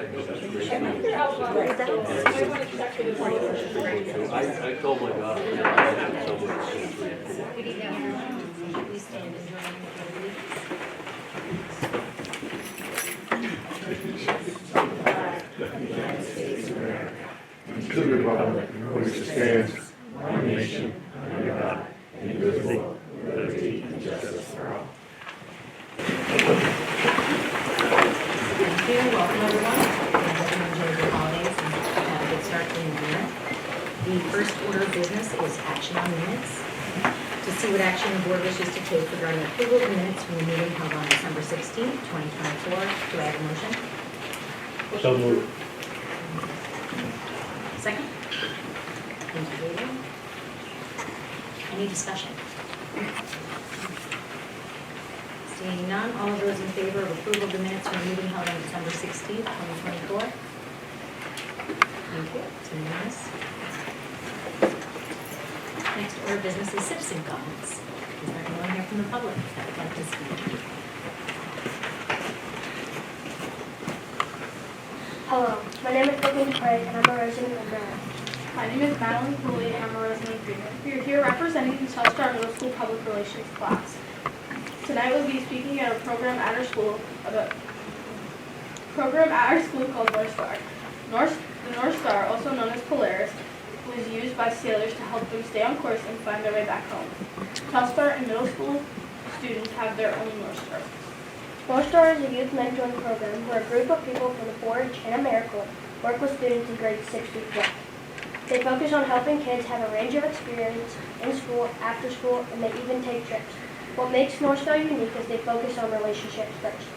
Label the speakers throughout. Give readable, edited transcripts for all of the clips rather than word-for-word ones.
Speaker 1: I told my daughter, I had someone since 3 and 4.
Speaker 2: To the republic for which it stands, one nation, under God, indivisible, with liberty and justice for all.
Speaker 3: Thank you. Welcome, everyone. I hope you enjoyed your holidays and have a good start to the new year. The first order of business is action on minutes. To see what action the board wishes to take regarding approval of the minutes from the meeting held on December 16th, 2024. Do I have a motion?
Speaker 1: So moved.
Speaker 3: Second? Thank you, David. Any discussion? Seeing none, all of those in favor of approval of the minutes from the meeting held on December 16th, 2024? Thank you. It's unanimous. Next order of business is citizen comments. Is there anyone here from the public that would like to speak?
Speaker 4: Hello, my name is Brooklyn Craig and I'm a resident of Maryland.
Speaker 5: My name is Madeline Cooley and I'm a resident of Greenwood. We are here representing the Telstar Middle School Public Relations class. Tonight we'll be speaking at a program at our school called North Star. The North Star, also known as Polaris, was used by sailors to help them stay on course and find their way back home. Telstar and middle school students have their own North Star.
Speaker 4: North Star is a youth mentoring program where a group of people from the 4-H and AmeriCorps work with students in grades 6 through 12. They focus on helping kids have a range of experience in school, after school, and they even take trips. What makes North Star unique is they focus on relationships first.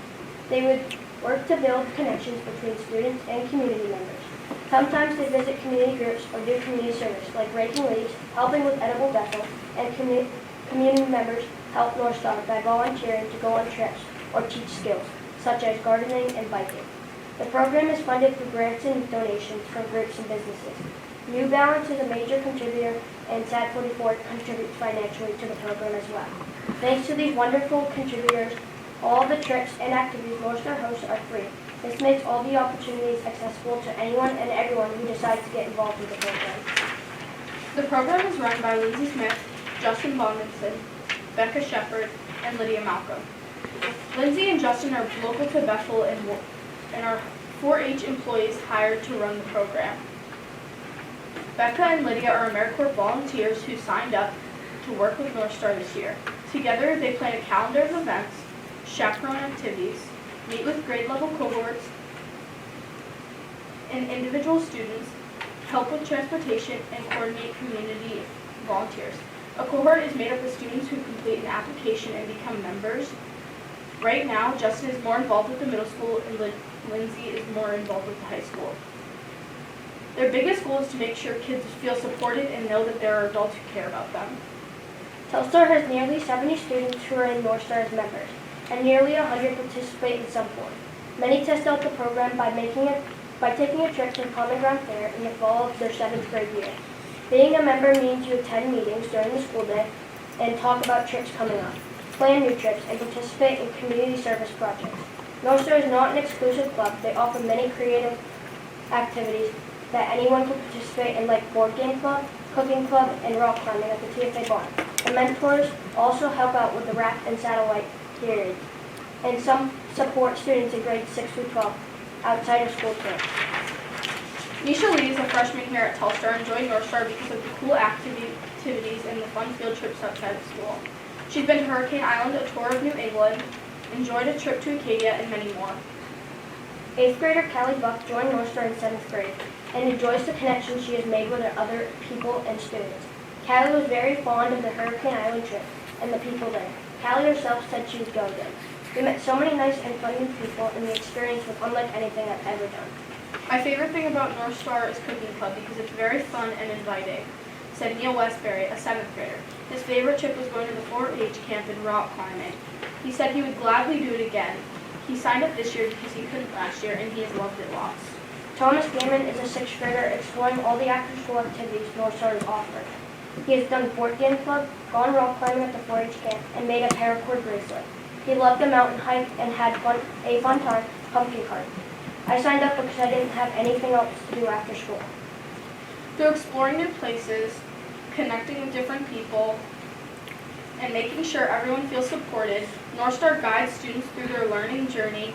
Speaker 4: They would work to build connections between students and community members. Sometimes they visit community groups or do community service like raking leaves, helping with edible decals, and community members help North Star by volunteering to go on trips or teach skills, such as gardening and biking. The program is funded through grants and donations from groups and businesses. New Balance is a major contributor, and SAD44 contributes financially to the program as well. Thanks to these wonderful contributors, all the trips and activities North Star hosts are free. This makes all the opportunities accessible to anyone and everyone who decides to get involved with the program.
Speaker 5: The program is run by Lindsay Smith, Justin Bondenson, Becca Shepard, and Lydia Malcolm. Lindsay and Justin are local to Bethel and are 4-H employees hired to run the program. Becca and Lydia are AmeriCorps volunteers who signed up to work with North Star this year. Together, they plan a calendar of events, chaperone activities, meet with grade level cohorts and individual students, help with transportation, and coordinate community volunteers. A cohort is made up of students who complete an application and become members. Right now, Justin is more involved with the middle school and Lindsay is more involved with the high school. Their biggest goal is to make sure kids feel supported and know that there are adults who care about them.
Speaker 4: Telstar has nearly 70 students who are in North Star as members, and nearly 100 participate in some form. Many test out the program by taking a trip to the Common Ground Fair in the fall of their 7th grade year. Being a member means you attend meetings during the school day and talk about trips coming up, plan new trips, and participate in community service projects. North Star is not an exclusive club. They offer many creative activities that anyone can participate in, like board game club, cooking club, and rock climbing at the TFA barn. The mentors also help out with the raft and satellite periods, and some support students in grades 6 through 12 outside of school camp.
Speaker 5: Nisha Lee is a freshman here at Telstar and joined North Star because of the cool activities and the fun field trips outside of school. She's been to Hurricane Island, a tour of New England, enjoyed a trip to Acadia, and many more.
Speaker 4: 8th grader Callie Buck joined North Star in 7th grade and enjoys the connections she has made with other people and students. Callie was very fond of the Hurricane Island trip and the people there. Callie herself said she was going there. We met so many nice and fun new people, and the experience was unlike anything I've ever done.
Speaker 5: My favorite thing about North Star is Cooking Club because it's very fun and inviting, said Neil Westbury, a 7th grader. His favorite trip was going to the 4-H camp and rock climbing. He said he would gladly do it again. He signed up this year because he couldn't last year, and he has loved it lots.
Speaker 4: Thomas Gaiman is a 6th grader exploring all the after-school activities North Star is offering. He has done board game club, gone rock climbing at the 4-H camp, and made a paracord bracelet. He loved the mountain hike and had a fun time pumpkin carving. I signed up because I didn't have anything else to do after school.
Speaker 5: Through exploring new places, connecting with different people, and making sure everyone feels supported, North Star guides students through their learning journey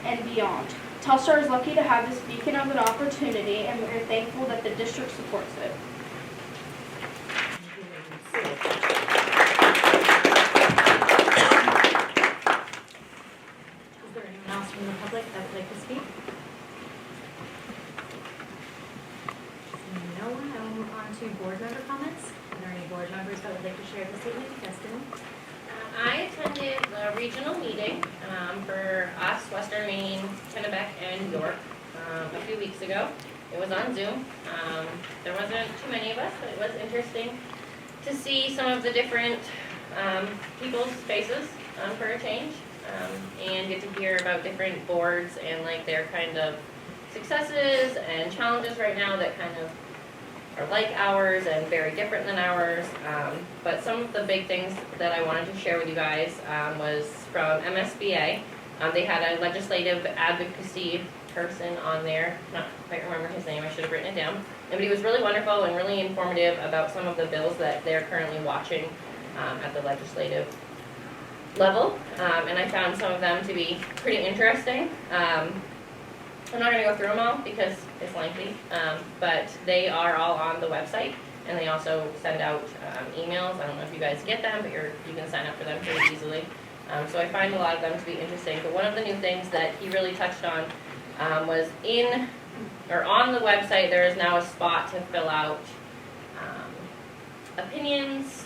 Speaker 5: and beyond. Telstar is lucky to have this beacon of an opportunity, and we're thankful that the district supports it.
Speaker 3: Is there anyone else from the public that would like to speak? Seeing no one, I will move on to board member comments. Are there any board members that would like to share this evening? Destiny?
Speaker 6: I attended the regional meeting for us, Western Maine, Kennebec, and York a few weeks ago. It was on Zoom. There wasn't too many of us, but it was interesting to see some of the different people's faces for a change, and get to hear about different boards and like their kind of successes and challenges right now that kind of are like ours and very different than ours. But some of the big things that I wanted to share with you guys was from MSBA. They had a legislative advocacy person on there. Not quite remember his name, I should have written it down. But he was really wonderful and really informative about some of the bills that they're currently watching at the legislative level. And I found some of them to be pretty interesting. I'm not going to go through them all because it's lengthy, but they are all on the website, and they also send out emails. I don't know if you guys get them, but you can sign up for them pretty easily. So I find a lot of them to be interesting. But one of the new things that he really touched on was on the website, there is now a spot to fill out opinions,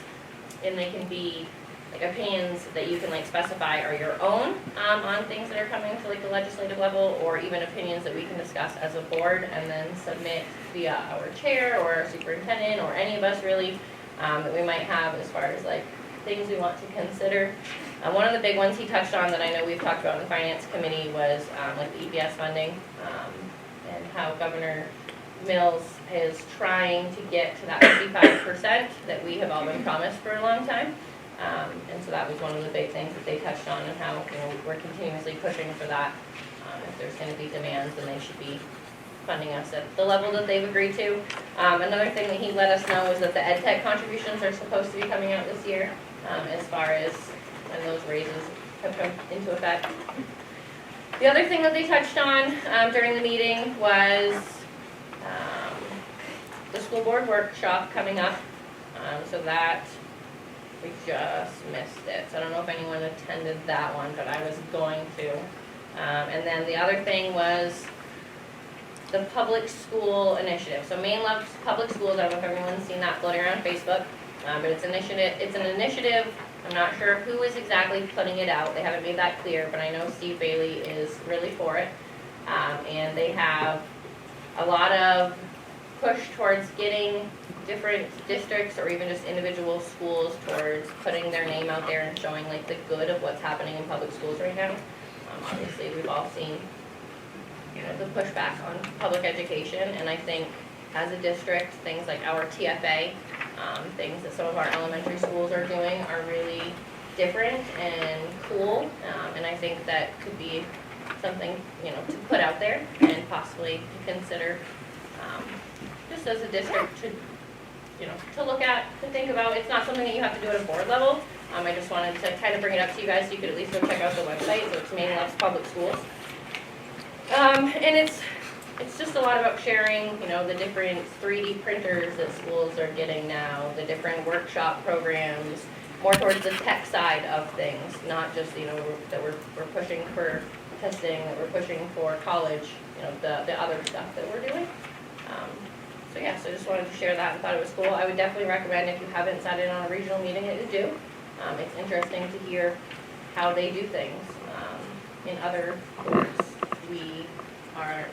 Speaker 6: and they can be like opinions that you can like specify are your own on things that are coming to like the legislative level, or even opinions that we can discuss as a board and then submit via our chair or our superintendent or any of us really that we might have as far as like things we want to consider. One of the big ones he touched on that I know we've talked about in the finance committee was like the EPS funding and how Governor Mills is trying to get to that 55% that we have all been promised for a long time. And so that was one of the big things that they touched on, and how we're continuously pushing for that. If there's going to be demands, then they should be funding us at the level that they've agreed to. Another thing that he let us know is that the ed tech contributions are supposed to be coming out this year, as far as when those raises have come into effect. The other thing that they touched on during the meeting was the school board workshop coming up. So that we just missed it. So I don't know if anyone attended that one, but I was going to. And then the other thing was the public school initiative. So Maine Loves Public Schools. I don't know if everyone's seen that floating around Facebook, but it's an initiative. I'm not sure who is exactly putting it out. They haven't made that clear, but I know Steve Bailey is really for it. And they have a lot of push towards getting different districts or even just individual schools towards putting their name out there and showing like the good of what's happening in public schools right now. Obviously, we've all seen the pushback on public education, and I think as a district, things like our TFA, things that some of our elementary schools are doing are really different and cool, and I think that could be something to put out there and possibly to consider just as a district to look at, to think about. It's not something that you have to do at a board level. I just wanted to kind of bring it up to you guys so you could at least go check out the website. So it's Maine Loves Public Schools. And it's just a lot about sharing, the different 3D printers that schools are getting now, the different workshop programs, more towards the tech side of things, not just, that we're pushing for testing, that we're pushing for college, the other stuff that we're doing. So yeah, so I just wanted to share that and thought it was cool. I would definitely recommend, if you haven't sat in on a regional meeting, that you do. It's interesting to hear how they do things in other boards. We are,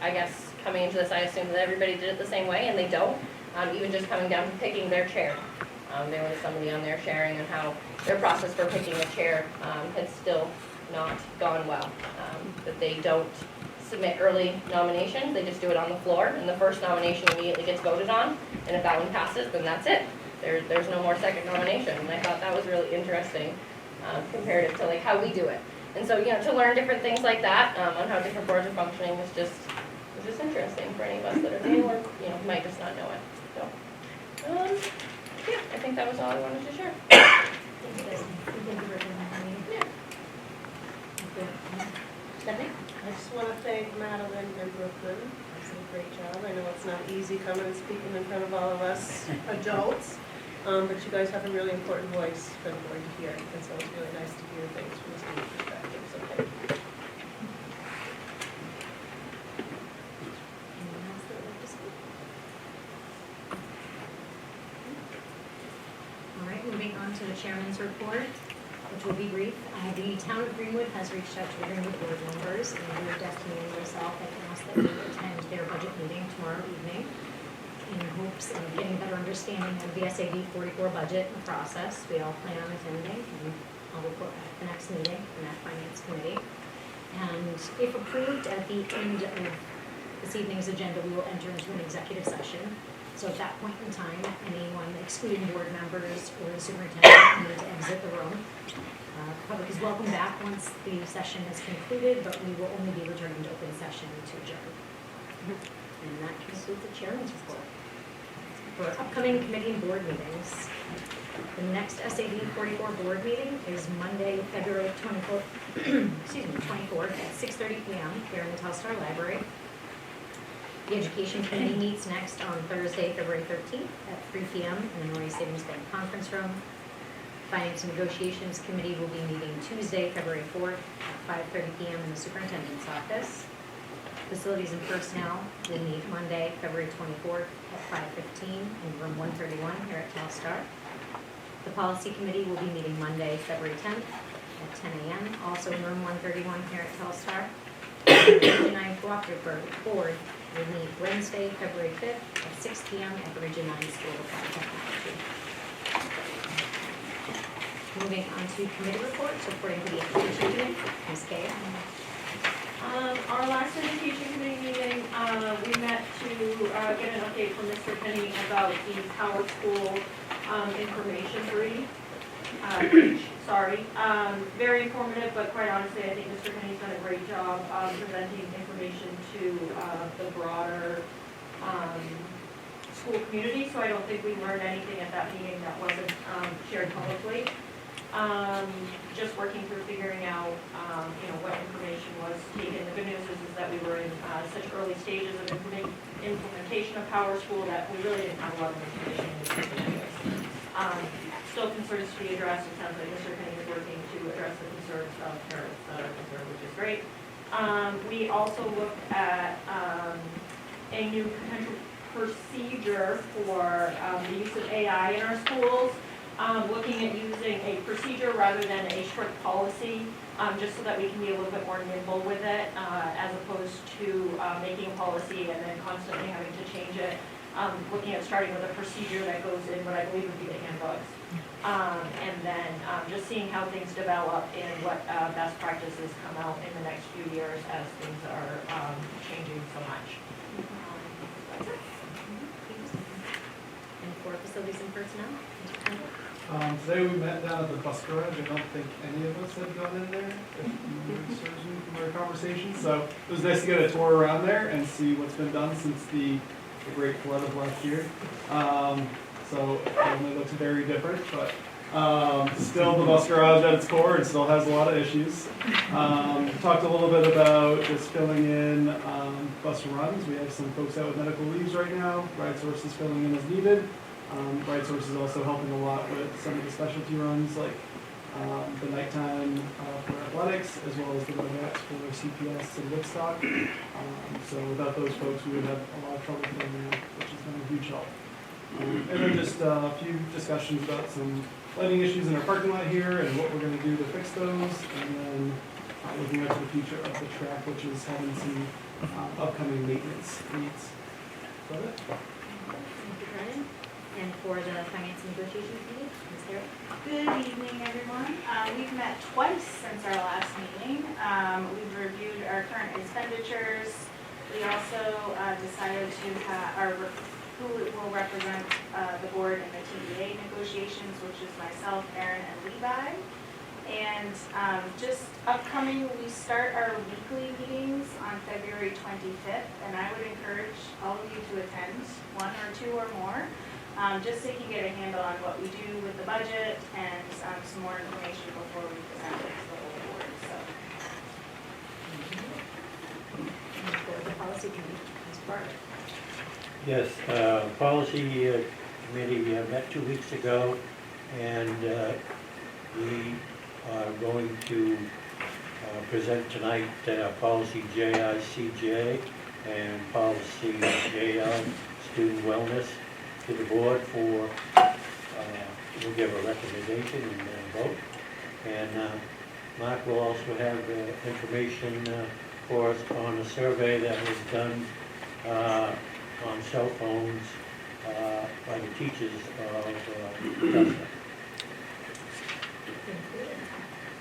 Speaker 6: I guess coming into this, I assume that everybody did it the same way, and they don't. Even just coming down to picking their chair. There was somebody on there sharing on how their process for picking a chair had still not gone well. That they don't submit early nominations, they just do it on the floor, and the first nomination immediately gets voted on, and if that one passes, then that's it. There's no more second nomination, and I thought that was really interesting comparative to like how we do it. And so, to learn different things like that, on how different boards are functioning is just interesting for any of us that are new or, might just not know it. So, yeah, I think that was all I wanted to share.
Speaker 3: Thank you guys. Thank you for attending the meeting.
Speaker 6: Yeah.
Speaker 3: Stephanie?
Speaker 7: I just want to thank Madeline and Brooklyn. They did a great job. I know it's not easy coming and speaking in front of all of us adults, but you guys have a really important voice for the board to hear, and so it's really nice to hear things from a student perspective. So thank you.
Speaker 3: Anyone else that would like to speak? All right, moving on to the chairman's report, which will be brief. The town of Greenwood has reached out to the Greenwood board members, and we are Destiny and myself have asked that we attend their budget meeting tomorrow evening in hopes of getting a better understanding of the SAD44 budget and process. We all plan on attending, and I'll report at the next meeting from that finance committee. And if approved, at the end of this evening's agenda, we will enter into an executive session. So at that point in time, anyone excluding board members or the superintendent need to exit the room. The public is welcome back once the session is concluded, but we will only be returning to open session to adjourn. And that concludes the chairman's report. For upcoming committee and board meetings, the next SAD44 board meeting is Monday, February 24th, 24th at 6:30 p.m. here in the Telstar Library. The Education Committee meets next on Thursday, February 13th at 3 p.m. in the Roy Savings Bank Conference Room. Finance and Negotiations Committee will be meeting Tuesday, February 4th at 5:30 p.m. in the Superintendent's office. Facilities and Personnel will meet Monday, February 24th at 5:15 in room 131 here at Telstar. The Policy Committee will be meeting Monday, February 10th at 10 a.m. also in room 131 here at Telstar. The Region 9 Cooperative Board will meet Wednesday, February 5th at 6 p.m. at the Region 9 School of Applied Technology. Moving on to committee reports, reporting to the Education Committee, Ms. Kay.
Speaker 8: Our last education committee meeting, we met to get an update from Mr. Penny about the Power School information brief. Very informative, but quite honestly, I think Mr. Penny's done a great job presenting information to the broader school community, so I don't think we learned anything at that meeting that wasn't shared publicly. Just working through figuring out, what information was taken. The good news is that we were in such early stages of implementation of Power School that we really didn't have a lot of information anyways. Still concerns to be addressed. It sounds like Mr. Penny is working to address the concerns of parents that are concerned, which is great. We also looked at a new potential procedure for the use of AI in our schools. Looking at using a procedure rather than a strict policy, just so that we can be a little bit more nimble with it, as opposed to making a policy and then constantly having to change it. Looking at starting with a procedure that goes in what I believe would be the handbooks. And then just seeing how things develop and what best practices come out in the next few years as things are changing so much.
Speaker 3: And for Facilities and Personnel, Mr. Kendall.
Speaker 9: Today we met down at the bus garage. I don't think any of us had gone in there, if memory serves me from our conversation. So it was nice to get a tour around there and see what's been done since the great flood of last year. So it definitely looks very different, but still the bus garage at its core, it still has a lot of issues. Talked a little bit about just filling in bus runs. We have some folks out with medical leaves right now. Ride Source is filling in as needed. Ride Source is also helping a lot with some of the specialty runs, like the nighttime for athletics, as well as the robotics for CPS and Woodstock. So without those folks, we would have a lot of trouble filling in, which has been a huge help. And then just a few discussions about some lighting issues in our parking lot here and what we're going to do to fix those, and then looking out to the future of the track, which is having some upcoming maintenance needs. Is that it?
Speaker 3: Thank you, Brennan. And for the Finance and Negotiations Committee, Ms. Garrett.
Speaker 10: Good evening, everyone. We've met twice since our last meeting. We've reviewed our current expenditures. We also decided to have who will represent the board in the TDA negotiations, which is myself, Erin, and Levi. And just upcoming, we start our weekly meetings on February 25th, and I would encourage all of you to attend, one or two or more, just so you can get a handle on what we do with the budget and some more information before we present it to the whole board. So.
Speaker 3: And for the policy committee, Ms. Barber.
Speaker 11: Yes, policy committee met 2 weeks ago, and we are going to present tonight policy JICJ and policy JL, student wellness, to the board for, we'll give a recommendation and vote. And Mark will also have information for us on a survey that was done on cell phones by the teachers of Augusta.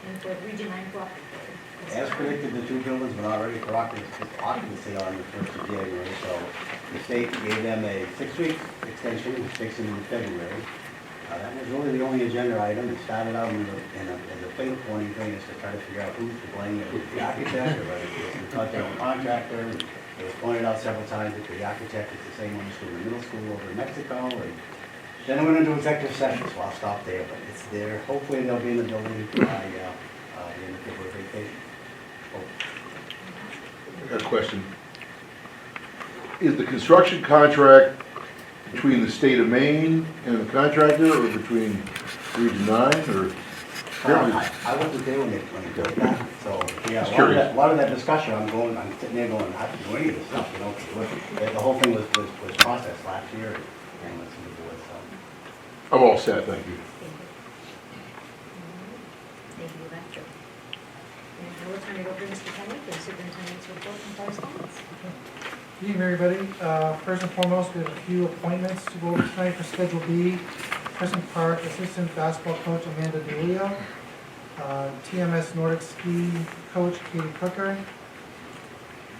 Speaker 3: And for Region 9 Cooperative Board.
Speaker 12: As predicted, the two buildings were already for occupancy on the 1st of January, so the state gave them a 6-week extension, which takes them into February. That was really the only agenda item. It started out as a finger pointing thing, is to try to figure out who's to blame, whether it's the architect or whether it's the general contractor. It was pointed out several times that the architect is the same one who's doing the middle school over in Mexico. And then it went into executive session, so I'll stop there, but it's there. Hopefully they'll be in the building by the end of February vacation.
Speaker 2: I got a question. Is the construction contract between the state of Maine and the contractor, or between Region 9, or?
Speaker 12: I wasn't there when they built that, so, yeah, a lot of that discussion, I'm sitting there going, I have to do any of this stuff, you know, the whole thing was processed last year, and went through the board, so.
Speaker 2: I'm all set, thank you.
Speaker 3: Thank you, Rebecca. And I will turn it over to Mr. Kelly for the superintendent's report and correspondence.
Speaker 13: Good evening, everybody. First and foremost, we have a few appointments to go over tonight for Schedule B. Crescent Park Assistant Basketball Coach Amanda DeLeo. TMS Nordic Ski Coach Katie Cooker.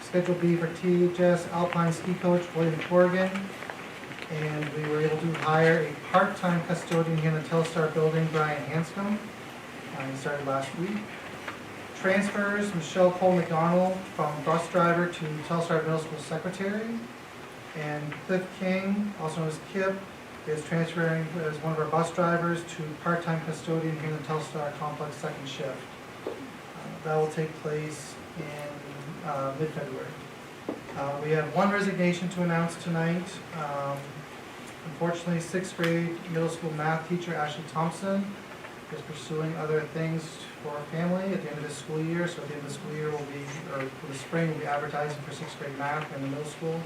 Speaker 13: Schedule B for THS Alpine Ski Coach William Corrigan. And we were able to hire a part-time custodian here in the Telstar building, Brian Hanscom. He started last week. Transfers, Michelle Cole McDonald from bus driver to Telstar Middle School secretary. And Cliff King, also known as Kip, is transferring as one of our bus drivers to part-time custodian here in the Telstar complex second shift. That will take place in mid-February. We have one resignation to announce tonight. Unfortunately, 6th grade middle school math teacher Ashley Thompson is pursuing other things for our family at the end of the school year. So at the end of the school year, for the spring, we'll be advertising for 6th grade math in the middle school.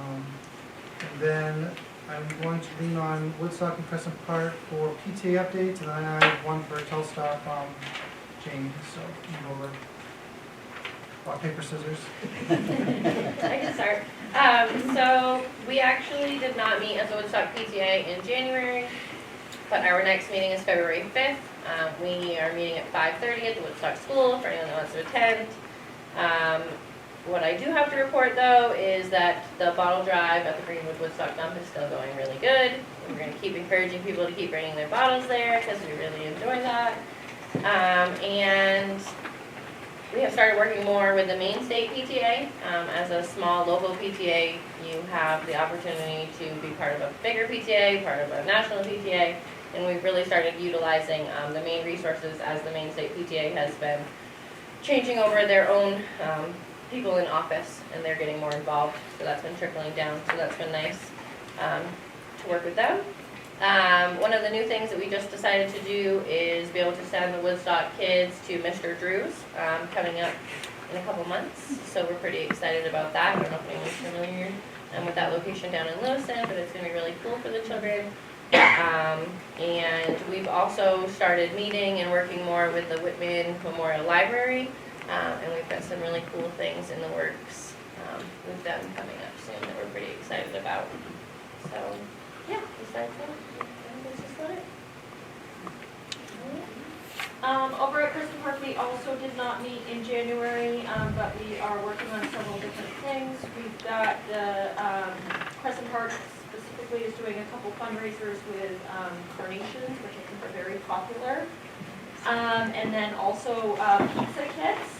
Speaker 13: And then I'm going to lean on Woodstock and Crescent Park for PTA updates, and then I have one for Telstar from Jane. So move over. Rock, paper, scissors.
Speaker 6: I can start. So we actually did not meet as a Woodstock PTA in January, but our next meeting is February 5th. We are meeting at 5:30 at the Woodstock School for anyone that wants to attend. What I do have to report though is that the bottle drive at the Greenwood Woodstock dump is still going really good. We're going to keep encouraging people to keep bringing their bottles there because we really enjoy that. And we have started working more with the Maine State PTA. As a small local PTA, you have the opportunity to be part of a bigger PTA, part of a national PTA, and we've really started utilizing the Maine resources as the Maine State PTA has been changing over their own people in office, and they're getting more involved, so that's been trickling down, so that's been nice to work with them. One of the new things that we just decided to do is be able to send the Woodstock kids to Mr. Drew's coming up in a couple months, so we're pretty excited about that. I don't know if anyone's familiar with that location down in Lewiston, but it's going to be really cool for the children. And we've also started meeting and working more with the Whitman Memorial Library, and we've got some really cool things in the works with them coming up soon that we're pretty excited about. So, yeah, besides that, that's just about it.
Speaker 8: Over at Crescent Park, we also did not meet in January, but we are working on several different things. We've got the Crescent Park specifically is doing a couple fundraisers with carnations, which I think are very popular. And then also pizza kits.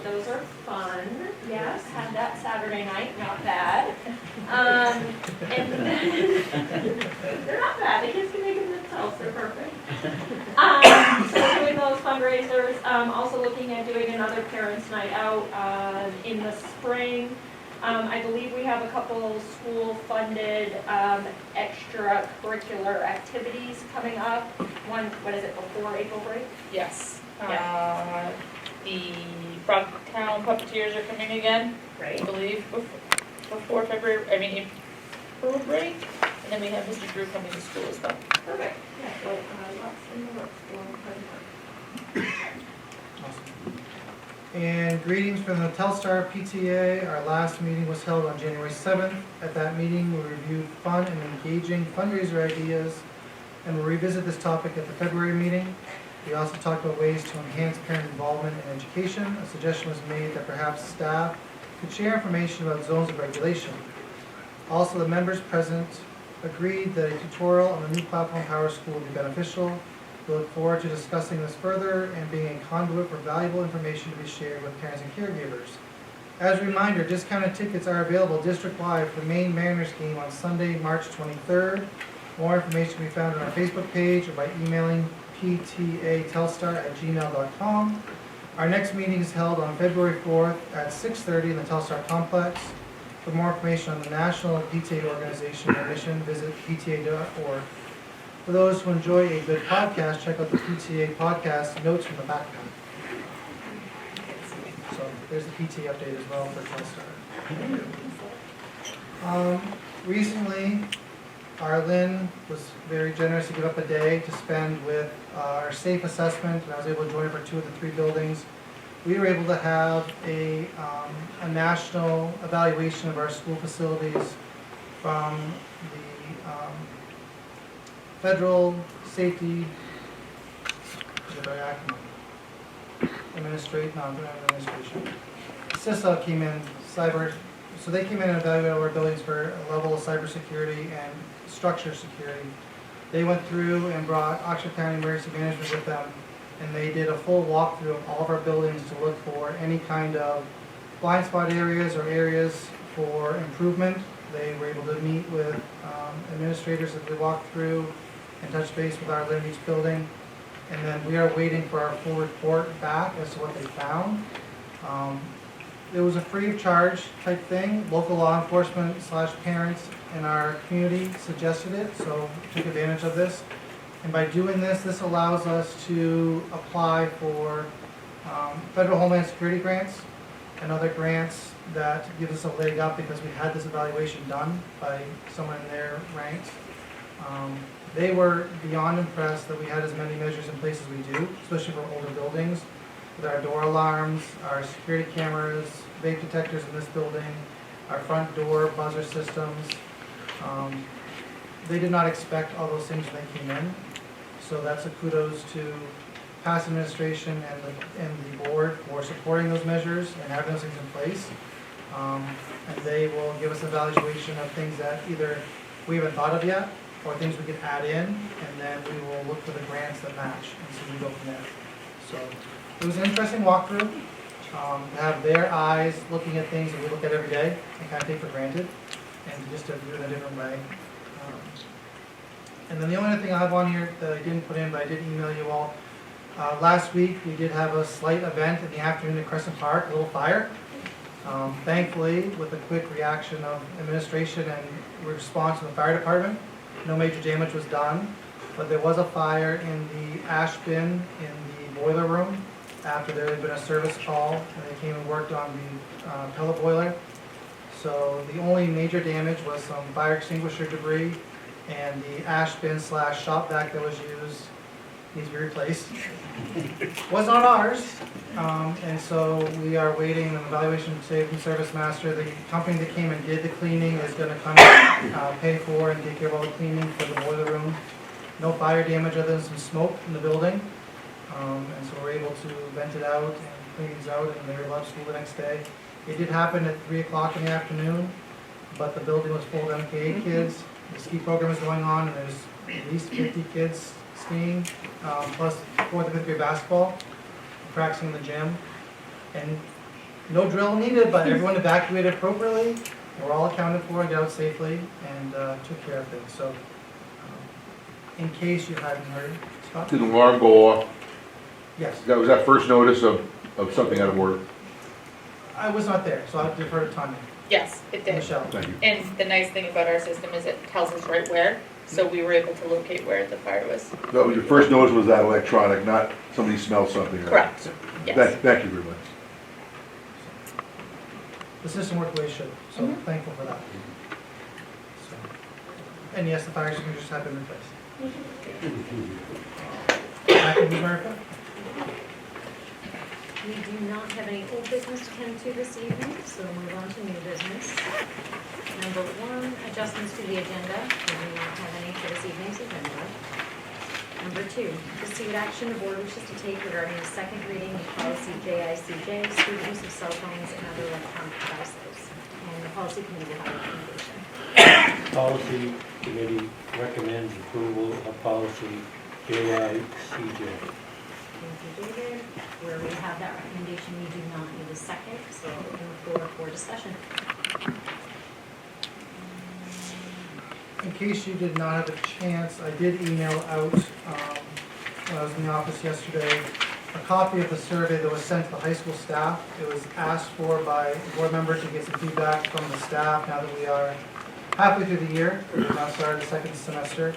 Speaker 8: Those are fun. Yes, had that Saturday night, not bad. And then, they're not bad. The kids can make them themselves. They're perfect. So we're doing those fundraisers. Also looking at doing another parents' night out in the spring. I believe we have a couple school-funded extracurricular activities coming up. One, what is it, before April break?
Speaker 14: Yes.
Speaker 8: Yeah.
Speaker 14: The Frogtown puppeteers are coming again,
Speaker 8: Great.
Speaker 14: I believe, before April break. And then we have Mr. Drew coming to school as well.
Speaker 8: Perfect. Yeah, so lots in the works. Well,
Speaker 13: Awesome. And greetings from the Telstar PTA. Our last meeting was held on January 7th. At that meeting, we reviewed fun and engaging fundraiser ideas, and we'll revisit this topic at the February meeting. We also talked about ways to enhance parent involvement in education. A suggestion was made that perhaps staff could share information about zones of regulation. Also, the members present agreed that a tutorial on the new platform Power School would be beneficial. We look forward to discussing this further and being a conduit for valuable information to be shared with parents and caregivers. As a reminder, discounted tickets are available district-wide for the Maine Mariners game on Sunday, March 23rd. More information can be found on our Facebook page or by emailing ptatelstar@gmail.com. Our next meeting is held on February 4th at 6:30 in the Telstar Complex. For more information on the National PTA Organization and mission, visit pta.org. For those who enjoy a good podcast, check out the PTA podcast notes from the backpack. So there's the PTA update as well for Telstar. Recently, Arlene was very generous to give up a day to spend with our safe assessment, and I was able to join her for 2 of the 3 buildings. We were able to have a national evaluation of our school facilities from the Federal Safety Administration. CISA came in, so they came in and evaluated our buildings for a level of cybersecurity and structure security. They went through and brought Oxford County Emergency Management with them, and they did a full walkthrough of all of our buildings to look for any kind of blind spot areas or areas for improvement. They were able to meet with administrators as they walked through and touch base with our in each building. And then we are waiting for our full report back as to what they found. It was a free of charge type thing. Local law enforcement / parents in our community suggested it, so took advantage of this. And by doing this, this allows us to apply for federal Homeland Security grants and other grants that give us a leg up because we had this evaluation done by someone in their ranks. They were beyond impressed that we had as many measures in place as we do, especially for older buildings, with our door alarms, our security cameras, vape detectors in this building, our front door buzzer systems. They did not expect all those things when they came in, so that's a kudos to past administration and the board for supporting those measures and having those things in place. And they will give us an evaluation of things that either we haven't thought of yet, or things we could add in, and then we will look for the grants that match, and so we go from there. So it was an interesting walkthrough, to have their eyes looking at things that we look at every day and kind of take for granted, and just to do it in a different way. And then the only other thing I have on here that I didn't put in, but I did email you all. Last week, we did have a slight event in the afternoon at Crescent Park, a little fire. Thankfully, with the quick reaction of administration and response from the fire department, no major damage was done, but there was a fire in the ash bin in the boiler room after there had been a service call, and they came and worked on the pellet boiler. So the only major damage was some fire extinguisher debris, and the ash bin / shop vac that was used needs to be replaced. Was not ours, and so we are waiting an evaluation today from Service Master. The company that came and did the cleaning is going to come and pay for and take care of all the cleaning for the boiler room. No fire damage other than some smoke in the building, and so we're able to vent it out and clean these out, and they were allowed to school the next day. It did happen at 3 o'clock in the afternoon, but the building was full of MKA kids. The ski program is going on, and there's at least 50 kids skiing, plus 4th and 5th grade basketball, practicing in the gym. And no drill needed, but everyone evacuated appropriately. We're all accounted for and got out safely and took care of things. So in case you hadn't heard, Scott?
Speaker 2: Did the alarm go off?
Speaker 13: Yes.
Speaker 2: That was that first notice of something out of order?
Speaker 13: I was not there, so I'll defer to Tanya.
Speaker 14: Yes, it did.
Speaker 13: Michelle.
Speaker 2: Thank you.
Speaker 14: And the nice thing about our system is it tells us right where, so we were able to locate where the fire was.
Speaker 2: That was, your first notice was that electronic, not somebody smelled something, right?
Speaker 14: Correct, yes.
Speaker 2: Thank you very much.
Speaker 13: The system worked the way it should, so
Speaker 14: Mhm.
Speaker 13: thankful for that. So, and yes, the fire extinguishers have been replaced. Back in America?
Speaker 3: We do not have any old business to tend to this evening, so we'll move on to new business. Number 1, adjustments to the agenda. We do not have any for this evening's agenda. Number 2, to see what action the board wishes to take regarding the second reading of policy JICJ, student use of cell phones and other electronic devices. And the policy committee will have a recommendation.
Speaker 11: Policy committee recommends approval of policy JICJ.
Speaker 3: Thank you, David. Where we have that recommendation, we do not need a second, so I'll open the floor for discussion.
Speaker 13: In case you did not have a chance, I did email out, when I was in the office yesterday, a copy of the survey that was sent to the high school staff. It was asked for by a board member to get some feedback from the staff now that we are halfway through the year. We've now started the second semester.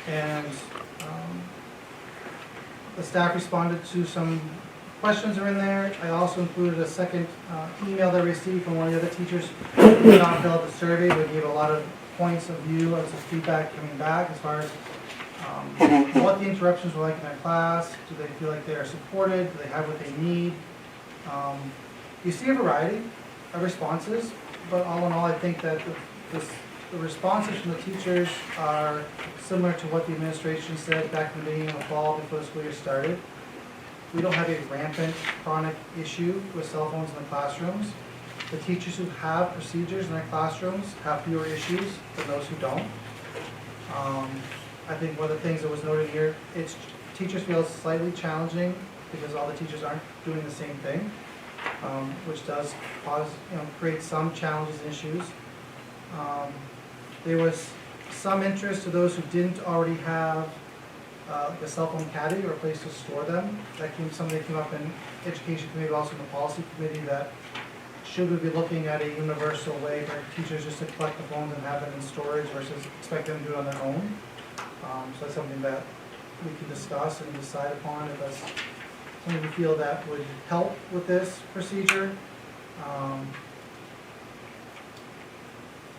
Speaker 13: And the staff responded to some questions are in there. I also included a second email that I received from one of the other teachers who did not fill out the survey, but gave a lot of points of view as to feedback coming back as far as what the interruptions were like in their class. Do they feel like they are supported? Do they have what they need? You see a variety of responses, but all in all, I think that the responses from the teachers are similar to what the administration said back in the beginning of the fall before the school year started. We don't have a rampant chronic issue with cell phones in the classrooms. The teachers who have procedures in their classrooms have fewer issues than those who don't. I think one of the things that was noted here, teachers feel it's slightly challenging because all the teachers aren't doing the same thing, which does cause, create some challenges and issues. There was some interest to those who didn't already have the cell phone caddy or a place to store them. Something came up in education committee, also in the policy committee, that should we be looking at a universal way for teachers just to collect the phones and have them in storage versus expect them to do it on their own. So that's something that we can discuss and decide upon if that's something we feel that would help with this procedure.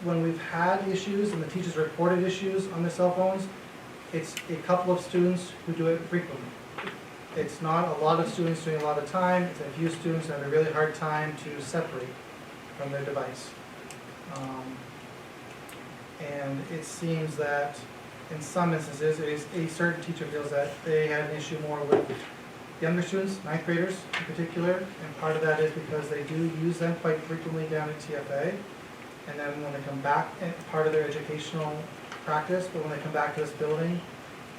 Speaker 13: When we've had issues and the teachers reported issues on their cell phones, it's a couple of students who do it frequently. It's not a lot of students doing a lot of time. It's a few students that have a really hard time to separate from their device. And it seems that in some instances, a certain teacher feels that they had an issue more with younger students, 9th graders in particular, and part of that is because they do use them quite frequently down at TFA. And then when they come back, part of their educational practice, but when they come back to this building,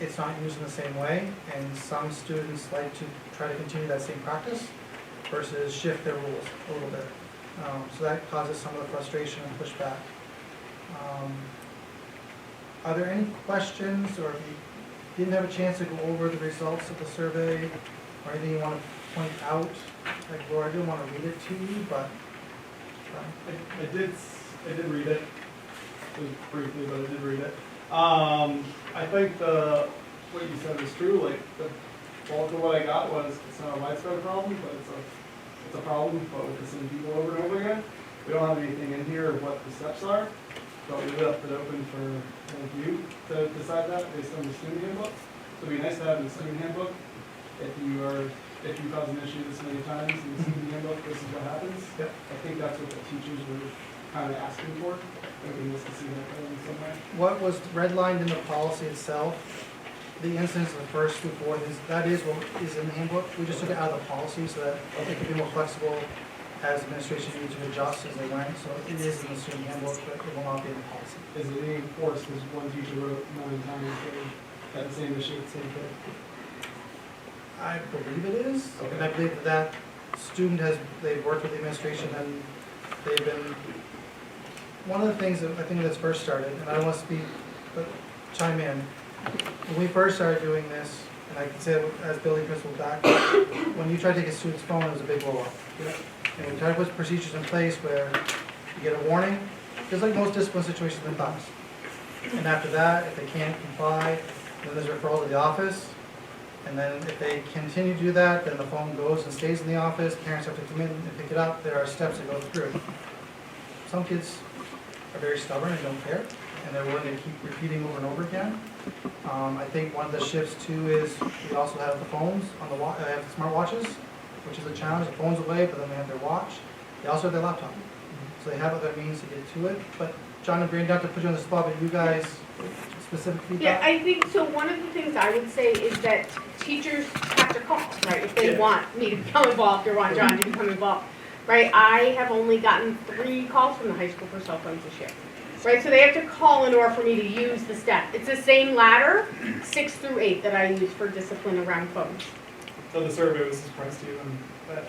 Speaker 13: it's not used in the same way, and some students like to try to continue that same practice versus shift their rules a little bit. So that causes some of the frustration and pushback. Are there any questions, or if you didn't have a chance to go over the results of the survey, or anything you want to point out? Like, Laura, I didn't want to read it to you, but
Speaker 9: I did read it. It was briefly, but I did read it. I think what you said is true. Like, the bulk of what I got was it's not a widespread problem, but it's a problem, but with the same people over and over again. We don't have anything in here of what the steps are, but we left it open for you to decide that based on the student handbook. So it'd be nice to have in the student handbook if you cause an issue this many times in the student handbook, this is what happens.
Speaker 13: Yep.
Speaker 9: I think that's what the teachers were kind of asking for. It would be nice to see that in some way.
Speaker 13: what was redlined in the policy itself, the instance of the first through fourth, that is what is in the handbook. We just took it out of the policy so that it could be more flexible as administration needs to adjust as they went. So it is in the student handbook, but it will not be in the policy.
Speaker 9: Is it being enforced as one teacher wrote 9 times That same issue, same kid?
Speaker 13: I believe it is, and I believe that student they've worked with the administration and they've been, one of the things that I think that's first started, and I don't want to speak, but chime in. When we first started doing this, and I can say it as building principal back, when you try to take a student's phone, it was a big blow up. And we try to put procedures in place where you get a warning, just like most discipline situations in class. And after that, if they can't comply, then there's a referral to the office. And then if they continue to do that, then the phone goes and stays in the office, parents have to come in and pick it up, there are steps to go through. Some kids are very stubborn and don't care, and they're willing to keep repeating over and over again. I think one of the shifts too is we also have the phones on the have the smartwatches, which is a challenge. The phone's away, but then they have their watch. They also have their laptop, so they have other means to get to it. But John and Brandon, not to put you on the spot, but you guys specific feedback?
Speaker 5: Yeah, I think, so one of the things I would say is that teachers have to call, right? If they want me to become involved or want John to become involved, right? I have only gotten 3 calls from the high school for cell phones this year, right? So they have to call in order for me to use the step. It's the same ladder, 6 through 8, that I use for discipline around phones.
Speaker 9: So the survey was a surprise to you and that?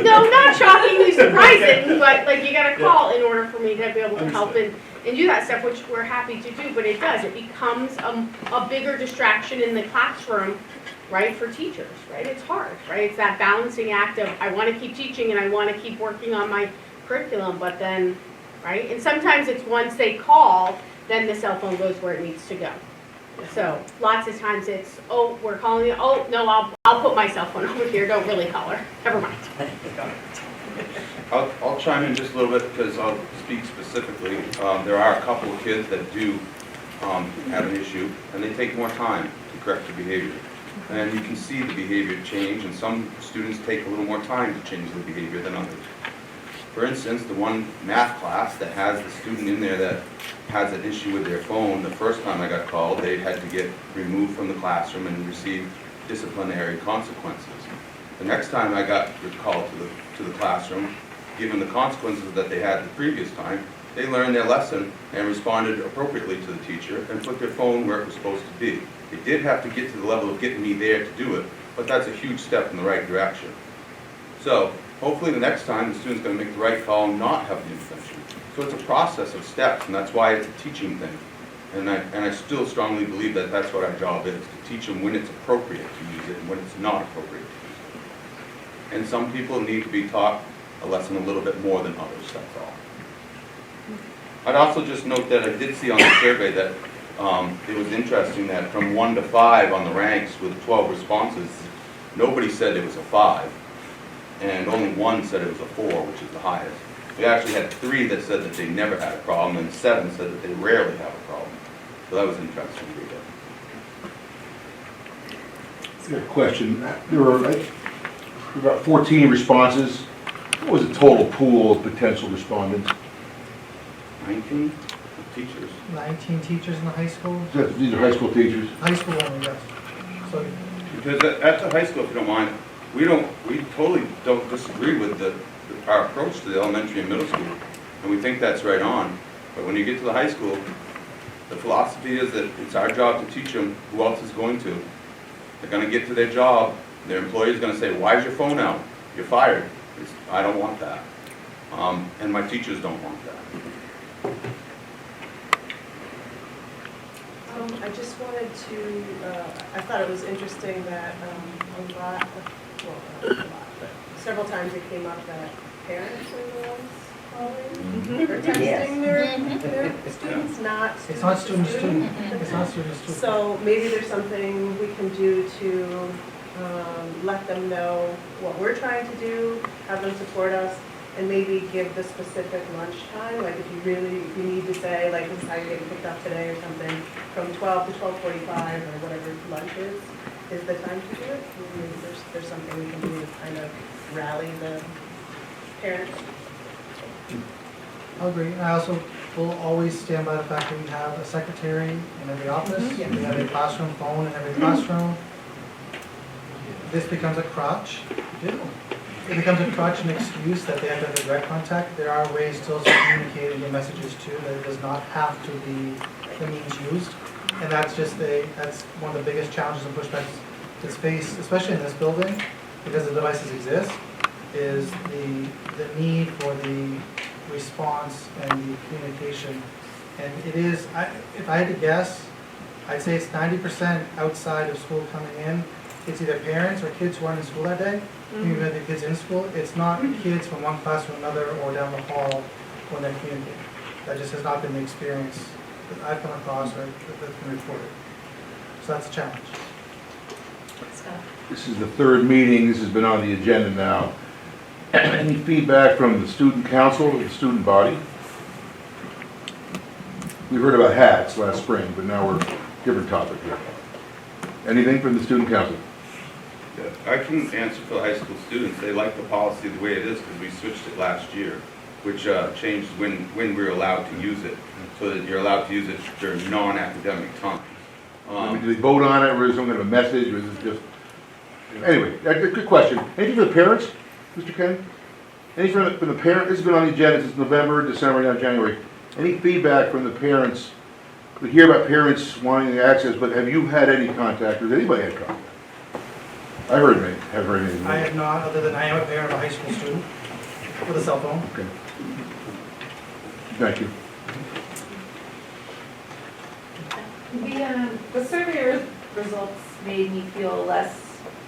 Speaker 5: No, not shockingly surprising, but like you gotta call in order for me to be able to help and do that stuff, which we're happy to do, but it does. It becomes a bigger distraction in the classroom, right, for teachers, right? It's hard, right? It's that balancing act of I want to keep teaching and I want to keep working on my curriculum, but then, right? And sometimes it's once they call, then the cell phone goes where it needs to go. So lots of times it's, oh, we're calling you. Oh, no, I'll put my cell phone over here. Don't really call her. Never mind.
Speaker 15: I'll chime in just a little bit because I'll speak specifically. There are a couple of kids that do have an issue, and they take more time to correct the behavior. And you can see the behavior change, and some students take a little more time to change the behavior than others. For instance, the one math class that has the student in there that has an issue with their phone, the first time I got called, they had to get removed from the classroom and receive disciplinary consequences. The next time I got called to the classroom, given the consequences that they had the previous time, they learned their lesson and responded appropriately to the teacher and put their phone where it was supposed to be. They did have to get to the level of getting me there to do it, but that's a huge step in the right direction. So hopefully the next time the student's going to make the right call and not have the intervention. So it's a process of steps, and that's why it's a teaching thing. And I still strongly believe that that's what our job is, to teach them when it's appropriate to use it and when it's not appropriate to use it. And some people need to be taught a lesson a little bit more than others, that's all. I'd also just note that I did see on the survey that it was interesting that from 1 to 5 on the ranks with 12 responses, nobody said it was a 5, and only 1 said it was a 4, which is the highest. We actually had 3 that said that they never had a problem, and 7 said that they rarely have a problem. So that was interesting to read.
Speaker 2: Good question. There were about 14 responses. What was the total pool of potential respondents?
Speaker 15: 19 teachers.
Speaker 13: 19 teachers in the high school?
Speaker 2: These are high school teachers?
Speaker 13: High school only, yes. So,
Speaker 15: Because at the high school, if you don't mind, we totally don't disagree with our approach to the elementary and middle school, and we think that's right on. But when you get to the high school, the philosophy is that it's our job to teach them. Who else is going to? They're going to get to their job. Their employer is going to say, "Why is your phone out? You're fired." I don't want that, and my teachers don't want that.
Speaker 7: I just wanted to, I thought it was interesting that a lot, well, not a lot, but several times it came up that parents are the ones calling or texting their students, not students.
Speaker 13: it's not student to student. It's not student to student.
Speaker 7: So maybe there's something we can do to let them know what we're trying to do, have them support us, and maybe give the specific lunch time. Like if you need to say, like this is how you're getting picked up today or something, from 12 to 12:45 or whatever lunch is the time to do it. Maybe there's something we can do to kind of rally the parents.
Speaker 13: I agree. And I also will always stand by the fact that we have a secretary in every office.
Speaker 7: Yeah.
Speaker 13: We have a classroom phone in every classroom. This becomes a crutch. It becomes a crutch and excuse that they have to have direct contact. There are ways still to communicate and get messages too, that it does not have to be the means used. And that's that's one of the biggest challenges and pushbacks that's faced, especially in this building, because the devices exist, is the need for the response and the communication. And it is, if I had to guess, I'd say it's 90% outside of school coming in. It's either parents or kids who aren't in school that day, even if the kids in school. It's not kids from one class to another or down the hall when they're communicating. That just has not been the experience that I've come across or that's been reported. So that's a challenge.
Speaker 3: Scott?
Speaker 2: This is the third meeting, this has been on the agenda now. Any feedback from the student council or the student body? We heard about hats last spring, but now we're different topic here. Anything from the student council?
Speaker 15: Yeah, I can answer for the high school students. They like the policy the way it is because we switched it last year, which changed when we were allowed to use it, so that you're allowed to use it during non-academic time.
Speaker 2: Do they vote on it, or is there some kind of a message, or is it just... Anyway, good question. Anything for the parents, Mr. Kenny? Anything from the parents? This has been on the agenda since November, December, now January. Any feedback from the parents? We hear about parents wanting the access, but have you had any contact, or has anybody had contact? I have heard anything.
Speaker 13: I have not, other than I am a parent of a high school student with a cell phone.
Speaker 2: Okay. Thank you.
Speaker 16: The survey results made me feel less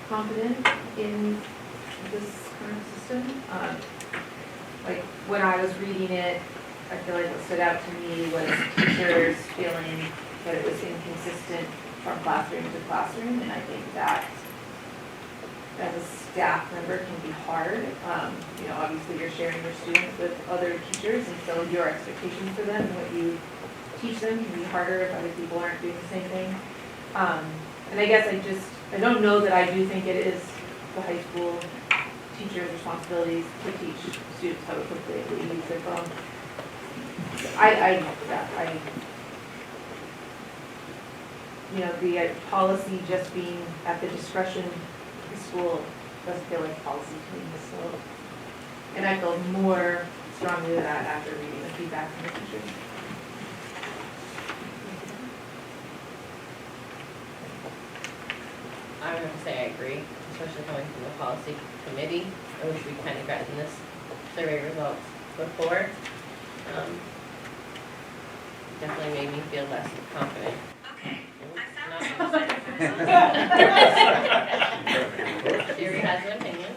Speaker 16: confident in this current system. Like, when I was reading it, I feel like what stood out to me was teachers feeling that it was inconsistent from classroom to classroom, and I think that as a staff member can be hard. You know, obviously you're sharing your students with other teachers, and so your expectations for them and what you teach them can be harder if other people aren't doing the same thing. And I guess I don't know that I do think it is the high school teachers' responsibilities to teach students how to quickly use their phone. You know, the policy just being at the discretion of the school doesn't feel like policy to me, so. And I feel more strongly with that after reading the feedback from the teachers.
Speaker 6: I'm going to say I agree, especially coming from the policy committee. I wish we'd kind of gotten this survey results before. Definitely made me feel less confident.
Speaker 3: Okay.
Speaker 6: Sherry has an opinion.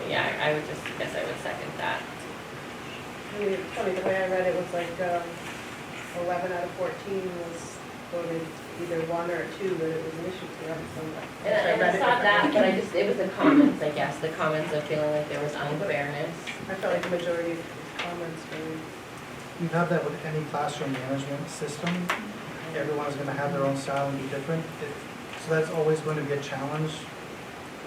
Speaker 6: Yeah, I would just guess I would second that.
Speaker 7: I mean, it's funny, the way I read it was like 11 out of 14 was voted either 1 or 2 that it was an issue to them. So
Speaker 6: And I saw that, but it was the comments, I guess, the comments of feeling like there was unfairness.
Speaker 7: I felt like the majority of comments were.
Speaker 13: You have that with any classroom management system. Everyone's going to have their own style and be different. So that's always going to be a challenge.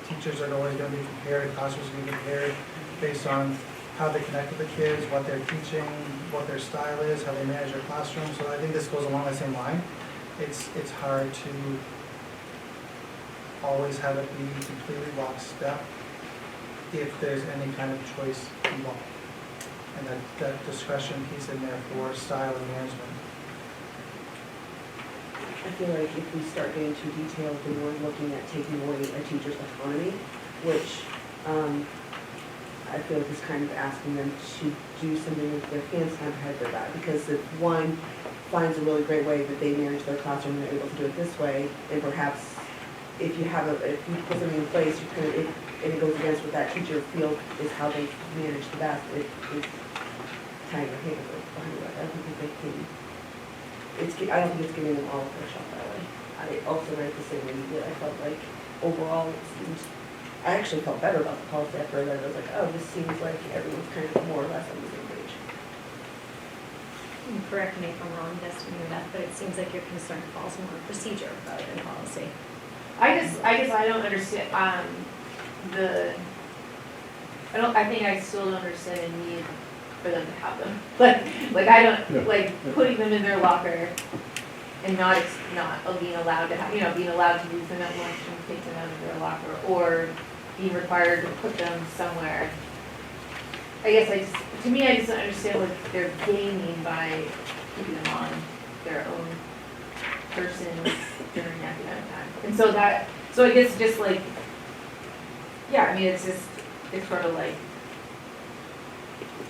Speaker 13: Teachers are always going to be prepared, classrooms are going to be prepared based on how they connect with the kids, what they're teaching, what their style is, how they manage their classroom. So I think this goes along the same line. It's hard to always have it be completely lockstep if there's any kind of choice involved. And that discretion piece in there for style and management.
Speaker 17: I feel like if we start getting too detailed, then we're looking at taking away a teacher's autonomy, which I feel like is kind of asking them to do something with their hands tied behind their back. Because if one finds a really great way that they manage their classroom and they're able to do it this way, and perhaps if you put something in place, you kind of, and it goes against what that teacher feels is how they manage the best, it is tying their hands behind their back. I don't think they can. I don't think it's giving them all a fair shot that way. I also read the same way you did. I felt like overall it seemed, I actually felt better about the policy after I read it. I was like, oh, this seems like everyone's kind of more or less on the same page.
Speaker 3: Correct me if I'm wrong, Destiny or Beth, but it seems like your concern falls more on procedure rather than policy.
Speaker 10: I guess I don't understand, I think I still don't understand the need for them to have them. Like I don't, like putting them in their locker and not being allowed to have, being allowed to use them at lunch and take them out of their locker, or being required to put them somewhere. I guess to me, I just don't understand what they're gaining by keeping them on
Speaker 16: their own person during academic time. And so I guess just like, yeah, I mean, it's sort of like,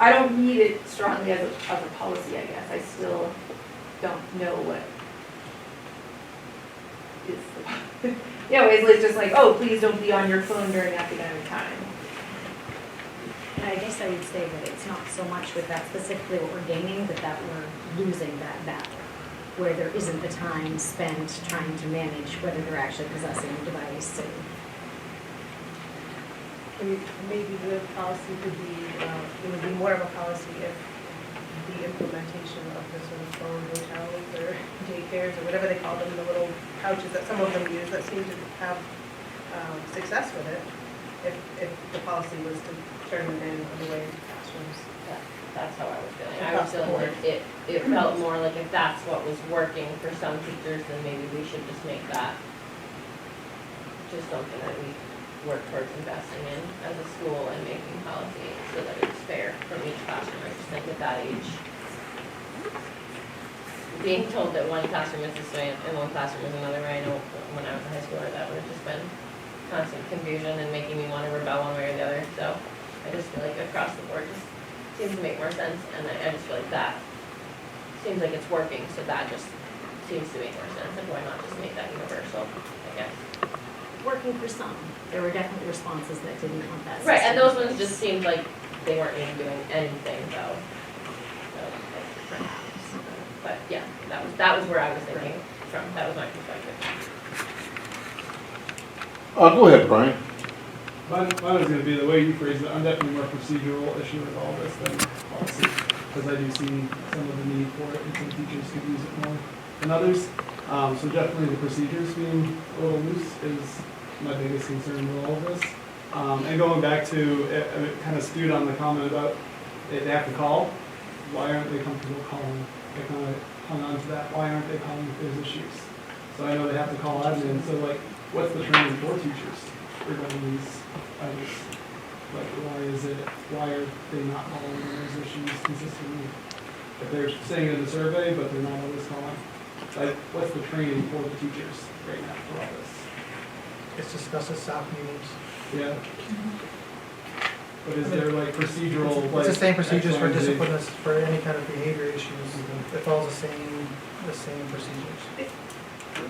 Speaker 16: I don't need it strongly as a policy, I guess. I still don't know what is the, you know, it's just like, oh, please don't be on your phone during academic time.
Speaker 3: And I guess I would say that it's not so much with that specifically what we're gaining, but that we're losing that battle, where there isn't the time spent trying to manage whether they're actually possessing a device.
Speaker 7: And maybe the policy could be, it would be more of a policy if the implementation of the sort of phone hotels or daycares or whatever they call them, the little pouches that some of them use that seem to have success with it, if the policy was to turn them in on the way into classrooms.
Speaker 6: That's how I was feeling. I was feeling like it felt more like if that's what was working for some teachers, then maybe we should just make that just something that we work towards investing in as a school and making policy so that it's fair from each classroom. I just think at that age, being told that one classroom is this way and one classroom is another way, I know when I was in high school that would have just been constant confusion and making me want to rebel one way or the other. So I just feel like across the board just seems to make more sense, and I just feel like that seems like it's working, so that just seems to make more sense. Like, why not just make that universal, I guess.
Speaker 3: Working for some. There were definitely responses that didn't want that.
Speaker 6: Right, and those ones just seemed like they weren't even doing anything, though. So, like, perhaps. But yeah, that was where I was thinking from. That was my perspective.
Speaker 2: Go ahead, Brian.
Speaker 9: Mine was going to be the way you phrased it. I'm definitely more procedural issue with all this than policy, because I do see some of the need for it, and some teachers could use it more than others. So definitely the procedures being a little loose is my biggest concern with all of this. And going back to, it kind of stewed on the comment about they have to call. Why aren't they comfortable calling? They kind of hung on to that. Why aren't they calling if there's issues? So I know they have to call admin. So like, what's the training for teachers regarding these items? Like, why are they not calling when there's issues consistently? If they're saying in the survey, but they're not always calling. Like, what's the training for the teachers right now for all this?
Speaker 13: It's discussed at staff meetings.
Speaker 9: Yeah. But is there like procedural,
Speaker 13: It's
Speaker 9: like?
Speaker 13: the same procedures for
Speaker 9: X, Y, and Z?
Speaker 13: discipline as for any kind of behavior issues. It follows the same procedures.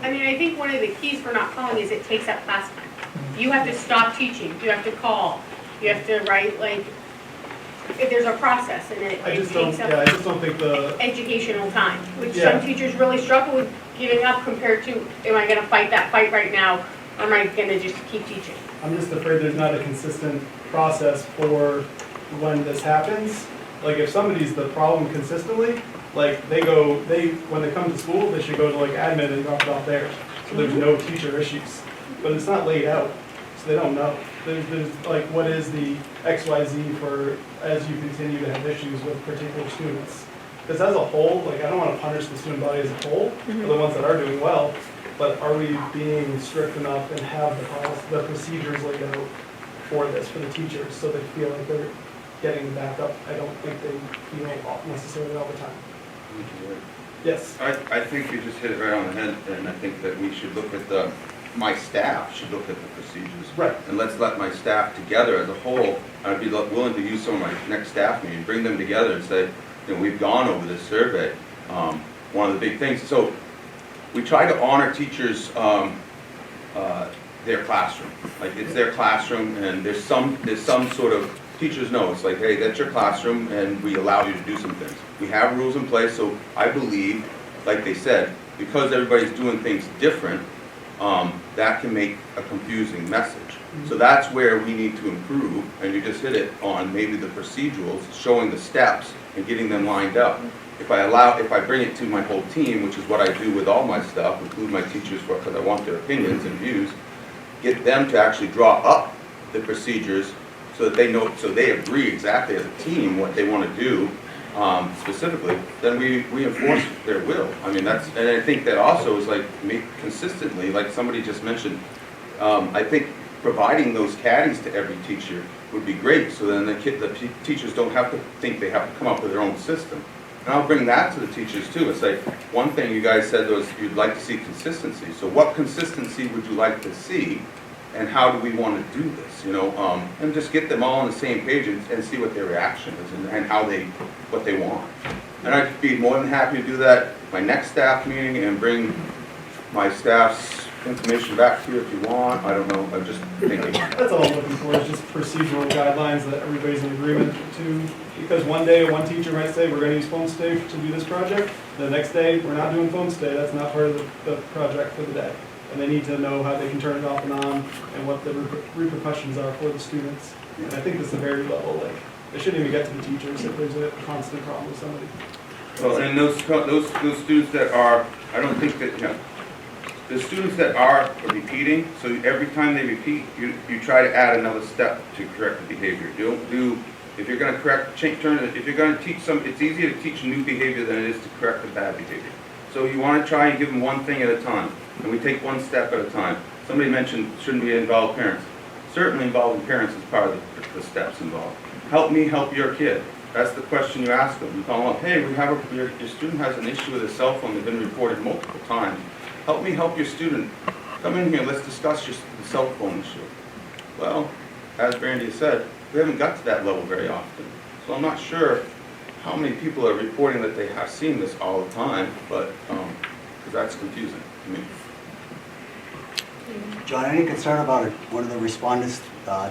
Speaker 5: I mean, I think one of the keys for not calling is it takes up class time. You have to stop teaching, you have to call, you have to write, like, if there's a process and it
Speaker 9: I just
Speaker 5: takes
Speaker 9: don't,
Speaker 5: up
Speaker 9: I just don't think the,
Speaker 5: educational time, which
Speaker 9: Yeah.
Speaker 5: some teachers really struggle with giving up compared to, am I gonna fight that fight right now, or am I gonna just keep teaching?
Speaker 9: I'm just afraid there's not a consistent process for when this happens. Like, if somebody's the problem consistently, like, when they come to school, they should go to like admin and drop it off there. So there's no teacher issues. But it's not laid out, so they don't know. There's like, what is the XYZ for as you continue to have issues with particular students? Because as a whole, like, I don't want to punish the student body as a whole, for the ones that are doing well, but are we being strict enough and have the procedures laid out for this, for the teachers, so they feel like they're getting back up? I don't think they feel necessarily all the time. Yes.
Speaker 15: I think you just hit it right on the head, and I think that we should look at my staff should look at the procedures.
Speaker 9: Right.
Speaker 15: And let's let my staff together as a whole, I'd be willing to use some of my next staff meeting, bring them together and say, you know, we've gone over this survey. One of the big things, so we try to honor teachers, their classroom. Like, it's their classroom, and there's some sort of, teachers know, it's like, hey, that's your classroom, and we allow you to do some things. We have rules in place, so I believe, like they said, because everybody's doing things different, that can make a confusing message. So that's where we need to improve, and you just hit it on maybe the procedurals, showing the steps and getting them lined up. If I bring it to my whole team, which is what I do with all my stuff, include my teachers, because I want their opinions and views, get them to actually draw up the procedures so that they know, so they agree exactly as a team what they want to do specifically, then we enforce their will. I mean, and I think that also is like consistently, like somebody just mentioned, I think providing those caddies to every teacher would be great, so then the teachers don't have to think they have to come up with their own system. And I'll bring that to the teachers too. It's like, one thing you guys said was you'd like to see consistency. So what consistency would you like to see? And how do we want to do this, you know? And just get them all on the same page and see what their reaction is and how what they want. And I'd be more than happy to do that my next staff meeting and bring my staff's information back to you if you want. I don't know, I'm just thinking.
Speaker 9: That's all I'm looking for, is just procedural guidelines that everybody's in agreement to. Because one day, one teacher might say, we're gonna use phone stay to do this project. The next day, we're not doing phone stay, that's not part of the project for the day. And they need to know how they can turn it off and on and what the repercussions are for the students. And I think this is a very level, like, it shouldn't even get to the teachers if there's a constant problem with somebody.
Speaker 15: Well, and those students that are, I don't think that, you know, the students that are repeating, so every time they repeat, you try to add another step to correct the behavior. You don't do, if you're going to if you're going to teach it's easier to teach new behavior than it is to correct the bad behavior. So you want to try and give them one thing at a time, and we take one step at a time. Somebody mentioned shouldn't we involve parents. Certainly involving parents is part of the steps involved. Help me help your kid. That's the question you ask them. You call them up, hey, your student has an issue with his cell phone that's been reported multiple times. Help me help your student. Come in here, let's discuss the cell phone issue. Well, as Brandy said, we haven't got to that level very often. So I'm not sure how many people are reporting that they have seen this all the time, but, because that's confusing to me.
Speaker 12: John, any concern about one of the respondents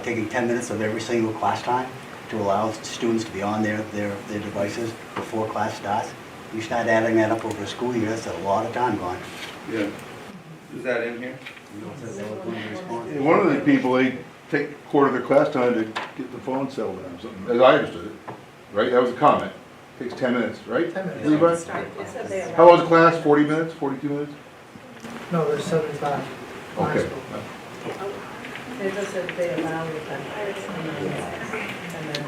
Speaker 12: taking 10 minutes of every single class time to allow students to be on their devices before class starts? You start adding that up over a school year, that's a lot of time gone.
Speaker 15: Yeah. Is that in here?
Speaker 2: One of the people, they take a quarter of their class time to get the phone settled down, something, as I understood it, right? That was a comment. Takes 10 minutes, right?
Speaker 13: 10 minutes.
Speaker 2: Levi? How long was the class? 40 minutes? 42 minutes?
Speaker 13: No, there's 75.
Speaker 2: Okay.
Speaker 17: It does say they allow it,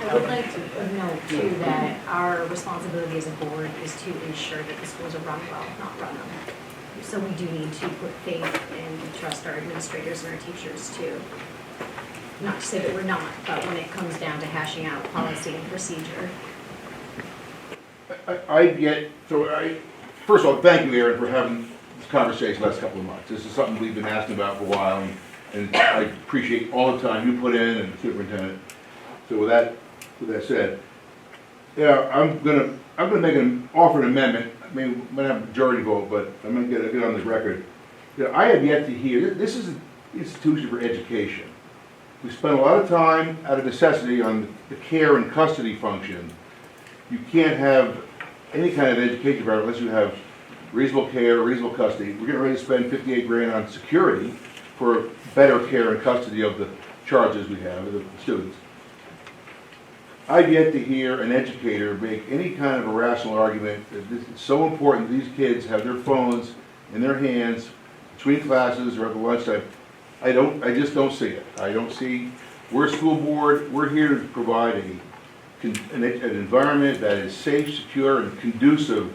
Speaker 3: I would like to note too that our responsibility as a board is to ensure that the schools are run well, not run them. So we do need to put faith and trust our administrators and our teachers too. Not to say that we're not, but when it comes down to hashing out policy and procedure.
Speaker 2: First of all, thank you, Aaron, for having this conversation the last couple of months. This is something we've been asking about for a while, and I appreciate all the time you put in and the superintendent. So with that said, yeah, I'm gonna offer an amendment. I mean, we might have a majority vote, but I'm gonna get on the record. You know, I have yet to hear, this is an institution for education. We spend a lot of time out of necessity on the care and custody function. You can't have any kind of education about it unless you have reasonable care, reasonable custody. We're getting ready to spend 58 grand on security for better care and custody of the charges we have, the students. I've yet to hear an educator make any kind of a rational argument that this is so important these kids have their phones in their hands between classes or at the lunchtime. I just don't see it. I don't see, we're a school board, we're here to provide an environment that is safe, secure, and conducive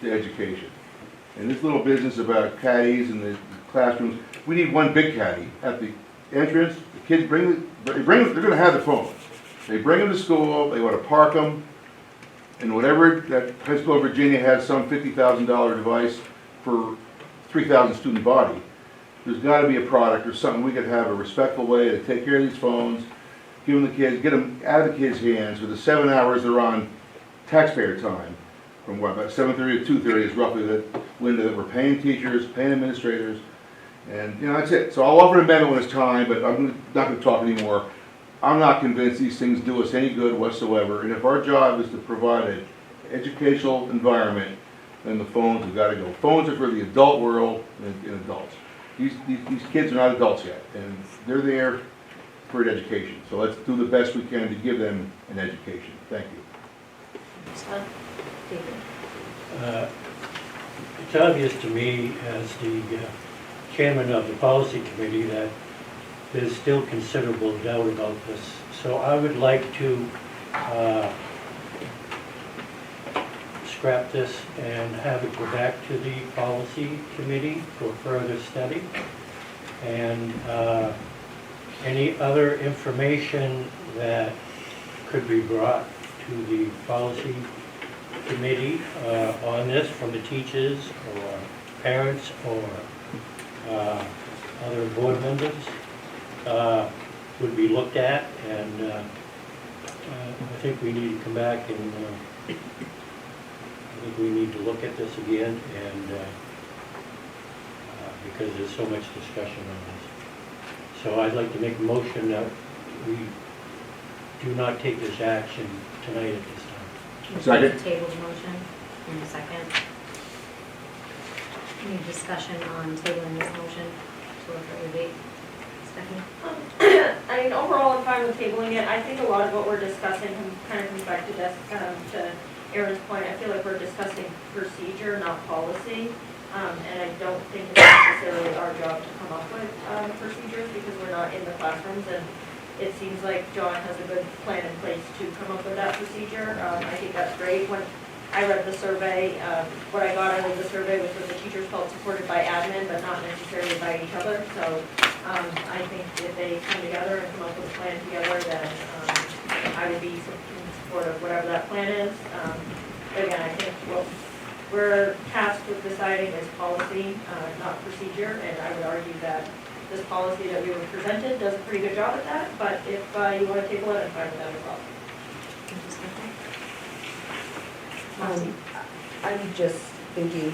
Speaker 2: to education. And this little business about caddies in the classrooms, we need one big caddy at the entrance. The kids they're gonna have the phone. They bring them to school, they want to park them, and whatever, that high school in Virginia has some $50,000 device for 3,000 student body. There's got to be a product or something we could have a respectful way to take care of these phones, give them the kids, get them out of the kids' hands. For the 7 hours they're on taxpayer time, from what, about 7:30 to 2:30 is roughly the window that we're paying teachers, paying administrators, and you know, that's it. So I'll offer an amendment when it's time, but I'm not going to talk anymore. I'm not convinced these things do us any good whatsoever, and if our job is to provide an educational environment, then the phones have got to go. Phones are for the adult world and adults. These kids are not adults yet, and they're there for an education. So let's do the best we can to give them an education. Thank you.
Speaker 11: It's obvious to me as the chairman of the policy committee that there's still considerable doubt about this. So I would like to scrap this and have it go back to the policy committee for further study. And any other information that could be brought to the policy committee on this from the teachers or parents or other board members would be looked at, and I think we need to come back and I think we need to look at this again, and because there's so much discussion on this. So I'd like to make a motion that we do not take this action tonight at this time.
Speaker 2: Second.
Speaker 3: Tabled motion in a second. Any discussion on tabling this motion to a further date? Stephanie?
Speaker 8: I mean, overall, I'm fine with tabling it. I think a lot of what we're discussing kind of comes back to this, to Erin's point. I feel like we're discussing procedure, not policy. And I don't think it's necessarily our job to come up with procedures because we're not in the classrooms. And it seems like John has a good plan in place to come up with that procedure. I think that's great. When I read the survey, what I got out of the survey was that the teachers felt supported by admin, but not necessarily by each other. So I think if they come together and come up with a plan together, then I would be in support of whatever that plan is. But again, I think what we're tasked with deciding is policy, not procedure, and I would argue that this policy that we were presented does a pretty good job at that, but if you want to table it, I'm fine with that as well.
Speaker 17: I'm just thinking,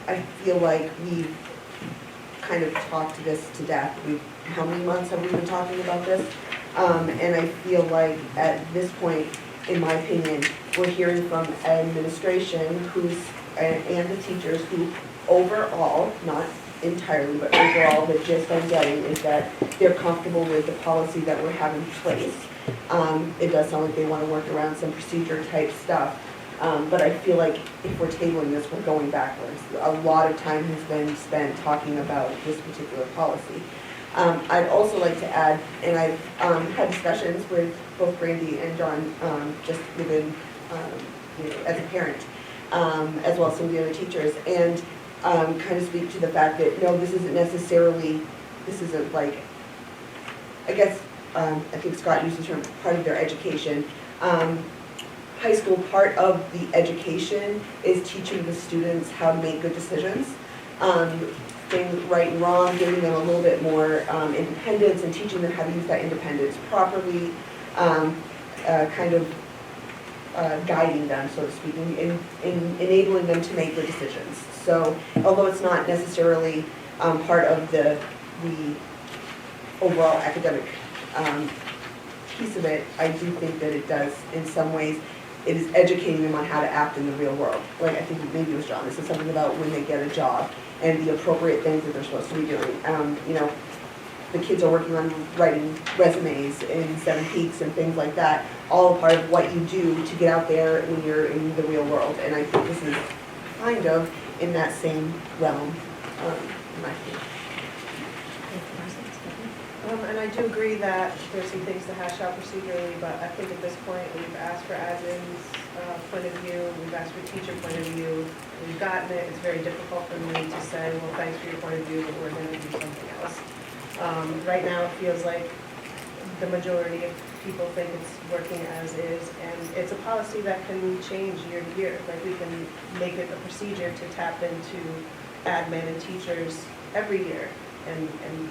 Speaker 17: I feel like we've kind of talked this to death. How many months have we been talking about this? And I feel like at this point, in my opinion, we're hearing from administration and the teachers who overall, not entirely, but overall, the gist I'm getting is that they're comfortable with the policy that we have in place. It does sound like they want to work around some procedure type stuff, but I feel like if we're tabling this, we're going backwards. A lot of time has been spent talking about this particular policy. I'd also like to add, and I've had discussions with both Brandy and John, just within, as a parent, as well as some of the other teachers, and kind of speak to the fact that, no, this isn't like, I guess, I think Scott used the term, part of their education. High school, part of the education is teaching the students how to make good decisions. Things right and wrong, giving them a little bit more independence and teaching them how to use that independence properly, kind of guiding them, so to speak, in enabling them to make good decisions. So although it's not necessarily part of the overall academic piece of it, I do think that it does, in some ways, it is educating them on how to act in the real world. Like, I think maybe it was John, this is something about when they get a job and the appropriate things that they're supposed to be doing. The kids are working on writing resumes in 7 Peaks and things like that, all a part of what you do to get out there when you're in the real world. And I think this is kind of in that same realm, in my opinion.
Speaker 7: And I do agree that there's some things to hash out procedurally, but I think at this point, we've asked for admin's point of view, we've asked for teacher point of view, we've gotten it. It's very difficult for me to say, well, thanks for your point of view, but we're going to do something else. Right now, it feels like the majority of people think it's working as is, and it's a policy that can change year to year. Like, we can make it a procedure to tap into admin and teachers every year. And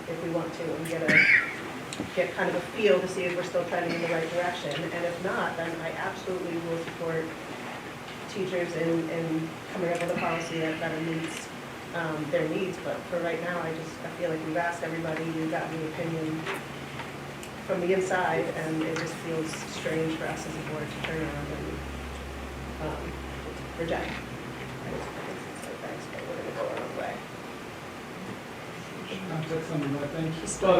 Speaker 7: if we want to, and get kind of a feel to see if we're still trending in the right direction. And if not, then I absolutely will support teachers in coming up with a policy that better meets their needs. But for right now, I feel like we've asked everybody, we've gotten the opinion from the inside, and it just feels strange for us as a board to turn around and reject. So thanks, but we're going to go our own way.
Speaker 9: Not to something I think, but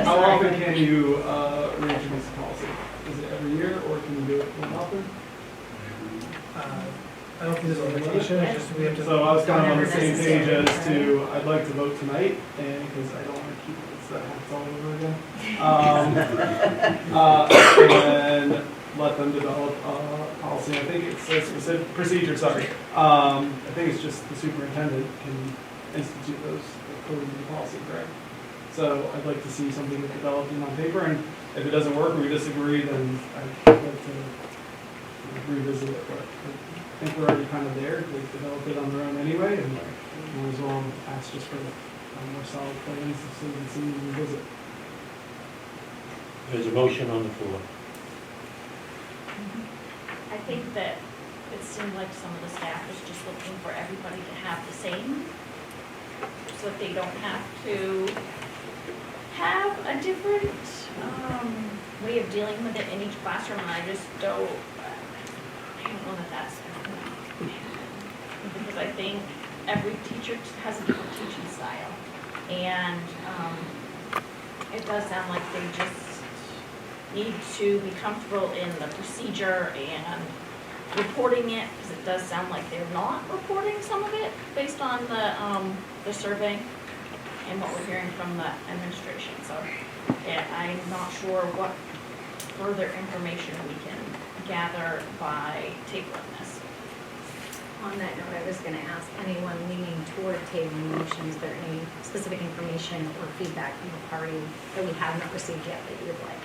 Speaker 9: how often can you reintroduce the policy? Is it every year, or can you do it more often?
Speaker 13: I don't think there's a limitation, it's just we have to.
Speaker 9: So I was kind of on the same page as to, I'd like to vote tonight, and because I don't want to keep it all over again. And then let them develop a policy. I think it's a specific procedure, sorry. I think it's just the superintendent can institute those according to the policy, correct? So I'd like to see something developed in on paper, and if it doesn't work or we disagree, then I'd like to revisit it, but I think we're already kind of there, they've developed it on their own anyway, and might as well ask just for more solid plans so we can see and revisit.
Speaker 11: There's a motion on the floor.
Speaker 8: I think that it seemed like some of the staff was just looking for everybody to have the same, so that they don't have to have a different way of dealing with it in each classroom, and I just don't know that that's gonna happen. Because I think every teacher has a different teaching style, and it does sound like they just need to be comfortable in the procedure and reporting it, because it does sound like they're not reporting some of it based on the survey and what we're hearing from the administration. So yeah, I'm not sure what further information we can gather by tabling this.
Speaker 3: On that note, I was going to ask anyone leaning toward tabling the motion, is there any specific information or feedback from the party that we have not received yet that you would like?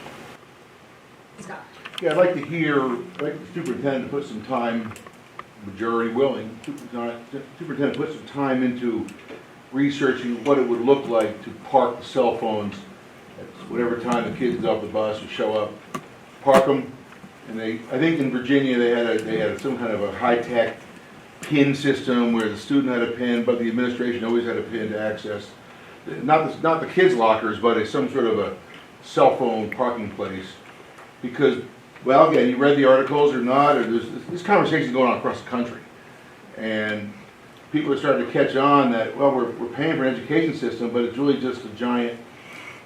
Speaker 3: Scott?
Speaker 2: Yeah, I'd like to hear, I'd like the superintendent to put some time, majority willing, superintendent put some time into researching what it would look like to park the cell phones at whatever time the kids get off the bus or show up, park them, and I think in Virginia they had some kind of a high-tech PIN system where the student had a PIN, but the administration always had a PIN to access, not the kids' lockers, but some sort of a cell phone parking place. Because, well, again, you read the articles or not, or there's this conversation going on across the country. And people are starting to catch on that, well, we're paying for an education system, but it's really just a giant,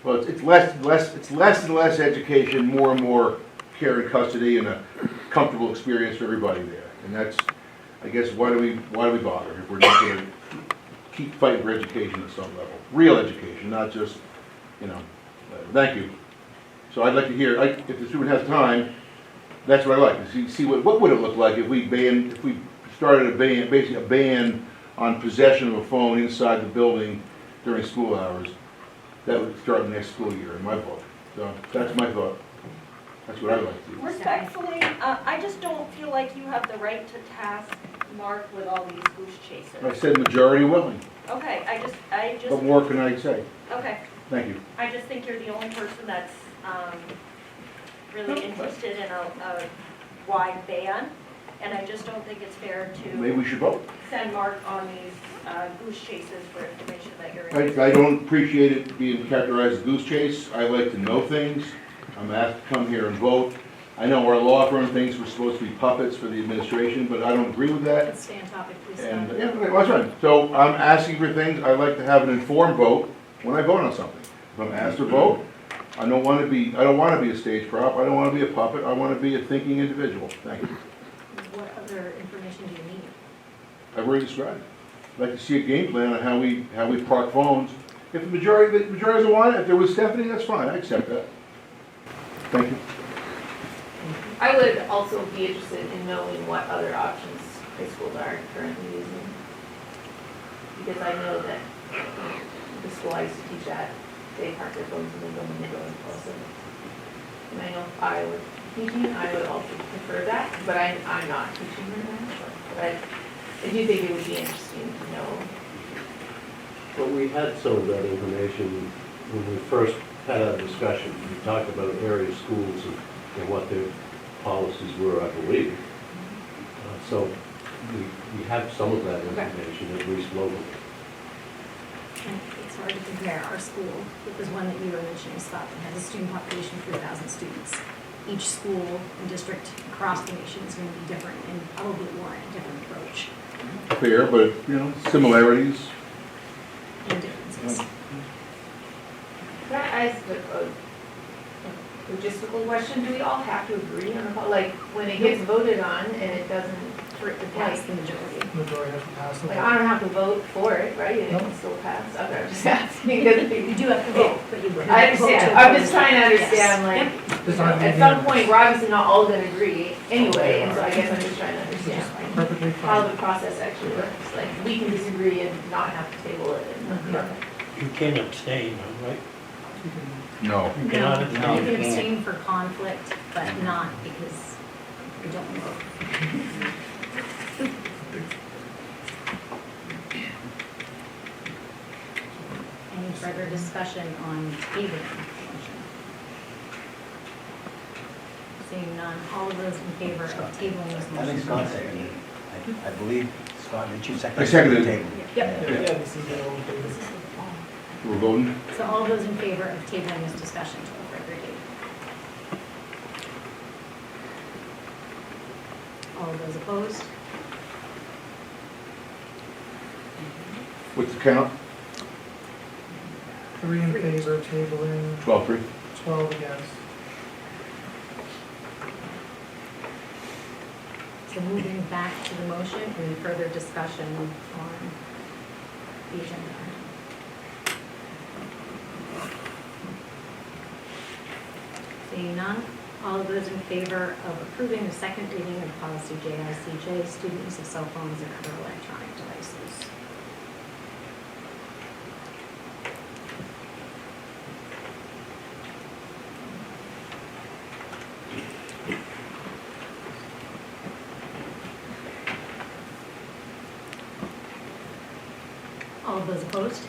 Speaker 2: well, it's less and less education, more and more care and custody, and a comfortable experience for everybody there. And that's, I guess, why do we bother if we're not going to keep fighting for education at some level? Real education, not just, thank you. So I'd like to hear, if the student has time, that's what I'd like to see what would it look like if we started a ban, basically a ban on possession of a phone inside the building during school hours. That would start the next school year in my book. So that's my thought. That's what I'd like to do.
Speaker 8: Respectfully, I just don't feel like you have the right to task Mark with all these goose chases.
Speaker 2: I said majority willing.
Speaker 8: Okay, I just.
Speaker 2: What more can I say?
Speaker 8: Okay,
Speaker 2: Thank you.
Speaker 8: I just think you're the only person that's really interested in a wide ban, and I just don't think it's fair
Speaker 2: Maybe
Speaker 8: to
Speaker 2: we should vote.
Speaker 8: send Mark on these goose chases for information that you're interested in.
Speaker 2: I don't appreciate it being characterized as a goose chase. I like to know things. I'm asked to come here and vote. I know our law firm thinks we're supposed to be puppets for the administration, but I don't agree with that.
Speaker 3: Let's stay on topic, please.
Speaker 2: And, yeah, that's right. So I'm asking for things. I like to have an informed vote when I vote on something. If I'm asked to vote, I don't want to be a stage prop. I don't want to be a puppet. I want to be a thinking individual. Thank you.
Speaker 3: What other information do you need?
Speaker 2: I've already described it. I'd like to see a game plan on how we park phones. If the majority doesn't want it, if there was Stephanie, that's fine. I accept that. Thank you.
Speaker 16: I would also be interested in knowing what other options high schools are currently using. Because I know that the school I used to teach at, they park their phones and they go in the building also. And I know if I were teaching, I would also prefer that, but I'm not teaching right now. But I do think it would be interesting to know.
Speaker 1: Well, we had some of that information when we first had our discussion. We talked about area schools and what their policies were, I believe. So we have some of that information, at least locally.
Speaker 3: And it's hard to compare our school, it was one that you were mentioning, Scott, that has a student population of 3,000 students. Each school and district across the nation is going to be different and probably warrant a different approach
Speaker 2: Fair, but, similarities.
Speaker 3: and differences.
Speaker 16: Can I ask a logistical question? Do we all have to agree on a, like, when it gets voted on and it doesn't,
Speaker 3: Pass the majority.
Speaker 13: Majority has to pass the
Speaker 16: like,
Speaker 13: vote.
Speaker 16: I don't have to vote for it, right? And it can still pass? Okay, I'm just asking. Because
Speaker 3: You do have to vote, but you would.
Speaker 16: I understand. I'm just trying to understand, like,
Speaker 13: Does not mean
Speaker 16: at some
Speaker 13: unanimous.
Speaker 16: point, we're obviously not all gonna agree anyway, and so I guess I'm just trying to understand, like,
Speaker 13: Perfectly
Speaker 16: how
Speaker 13: fine.
Speaker 16: the process actually works. Like, we can disagree and not have to table it and.
Speaker 11: You can abstain, right?
Speaker 2: No.
Speaker 11: You cannot
Speaker 3: No,
Speaker 11: abstain.
Speaker 3: you can abstain for conflict, but not because you don't vote. Any further discussion on tabling the motion? Seeing none, all of those in favor of tabling this
Speaker 12: I think
Speaker 3: motion?
Speaker 12: Scott seconded it. I believe Scott, did you second?
Speaker 2: I seconded it.
Speaker 12: Table.
Speaker 3: Yep.
Speaker 9: Yeah, this is the old business.
Speaker 2: We're voting?
Speaker 3: So all those in favor of tabling this discussion to a further date? All of those opposed?
Speaker 2: What's the count?
Speaker 13: 3 in favor of tabling,
Speaker 2: 12-3.
Speaker 13: 12 against.
Speaker 3: So moving back to the motion, any further discussion on the agenda? Seeing none, all of those in favor of approving the second reading of policy JICJ, student use of cell phones and other electronic devices? All of those opposed?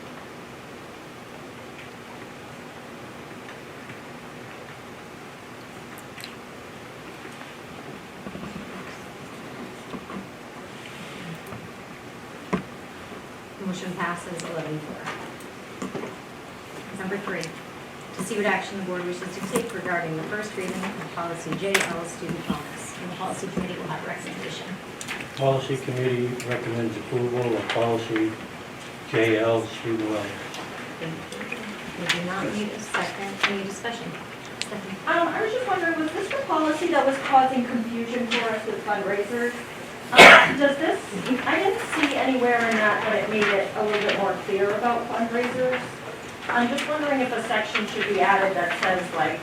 Speaker 3: Motion passes 11-4. Number 3, to see what action the board wishes to take regarding the first reading of policy JL, student wellness. And the policy committee will have a recommendation.
Speaker 11: Policy committee recommends approval of policy JL, student wellness.
Speaker 3: Thank you. We do not need a second. Any discussion? Stephanie?
Speaker 10: I was just wondering, was this the policy that was causing confusion for us with fundraisers? Does this, I didn't see anywhere in that it made it a little bit more clear about fundraisers. I'm just wondering if a section should be added that says like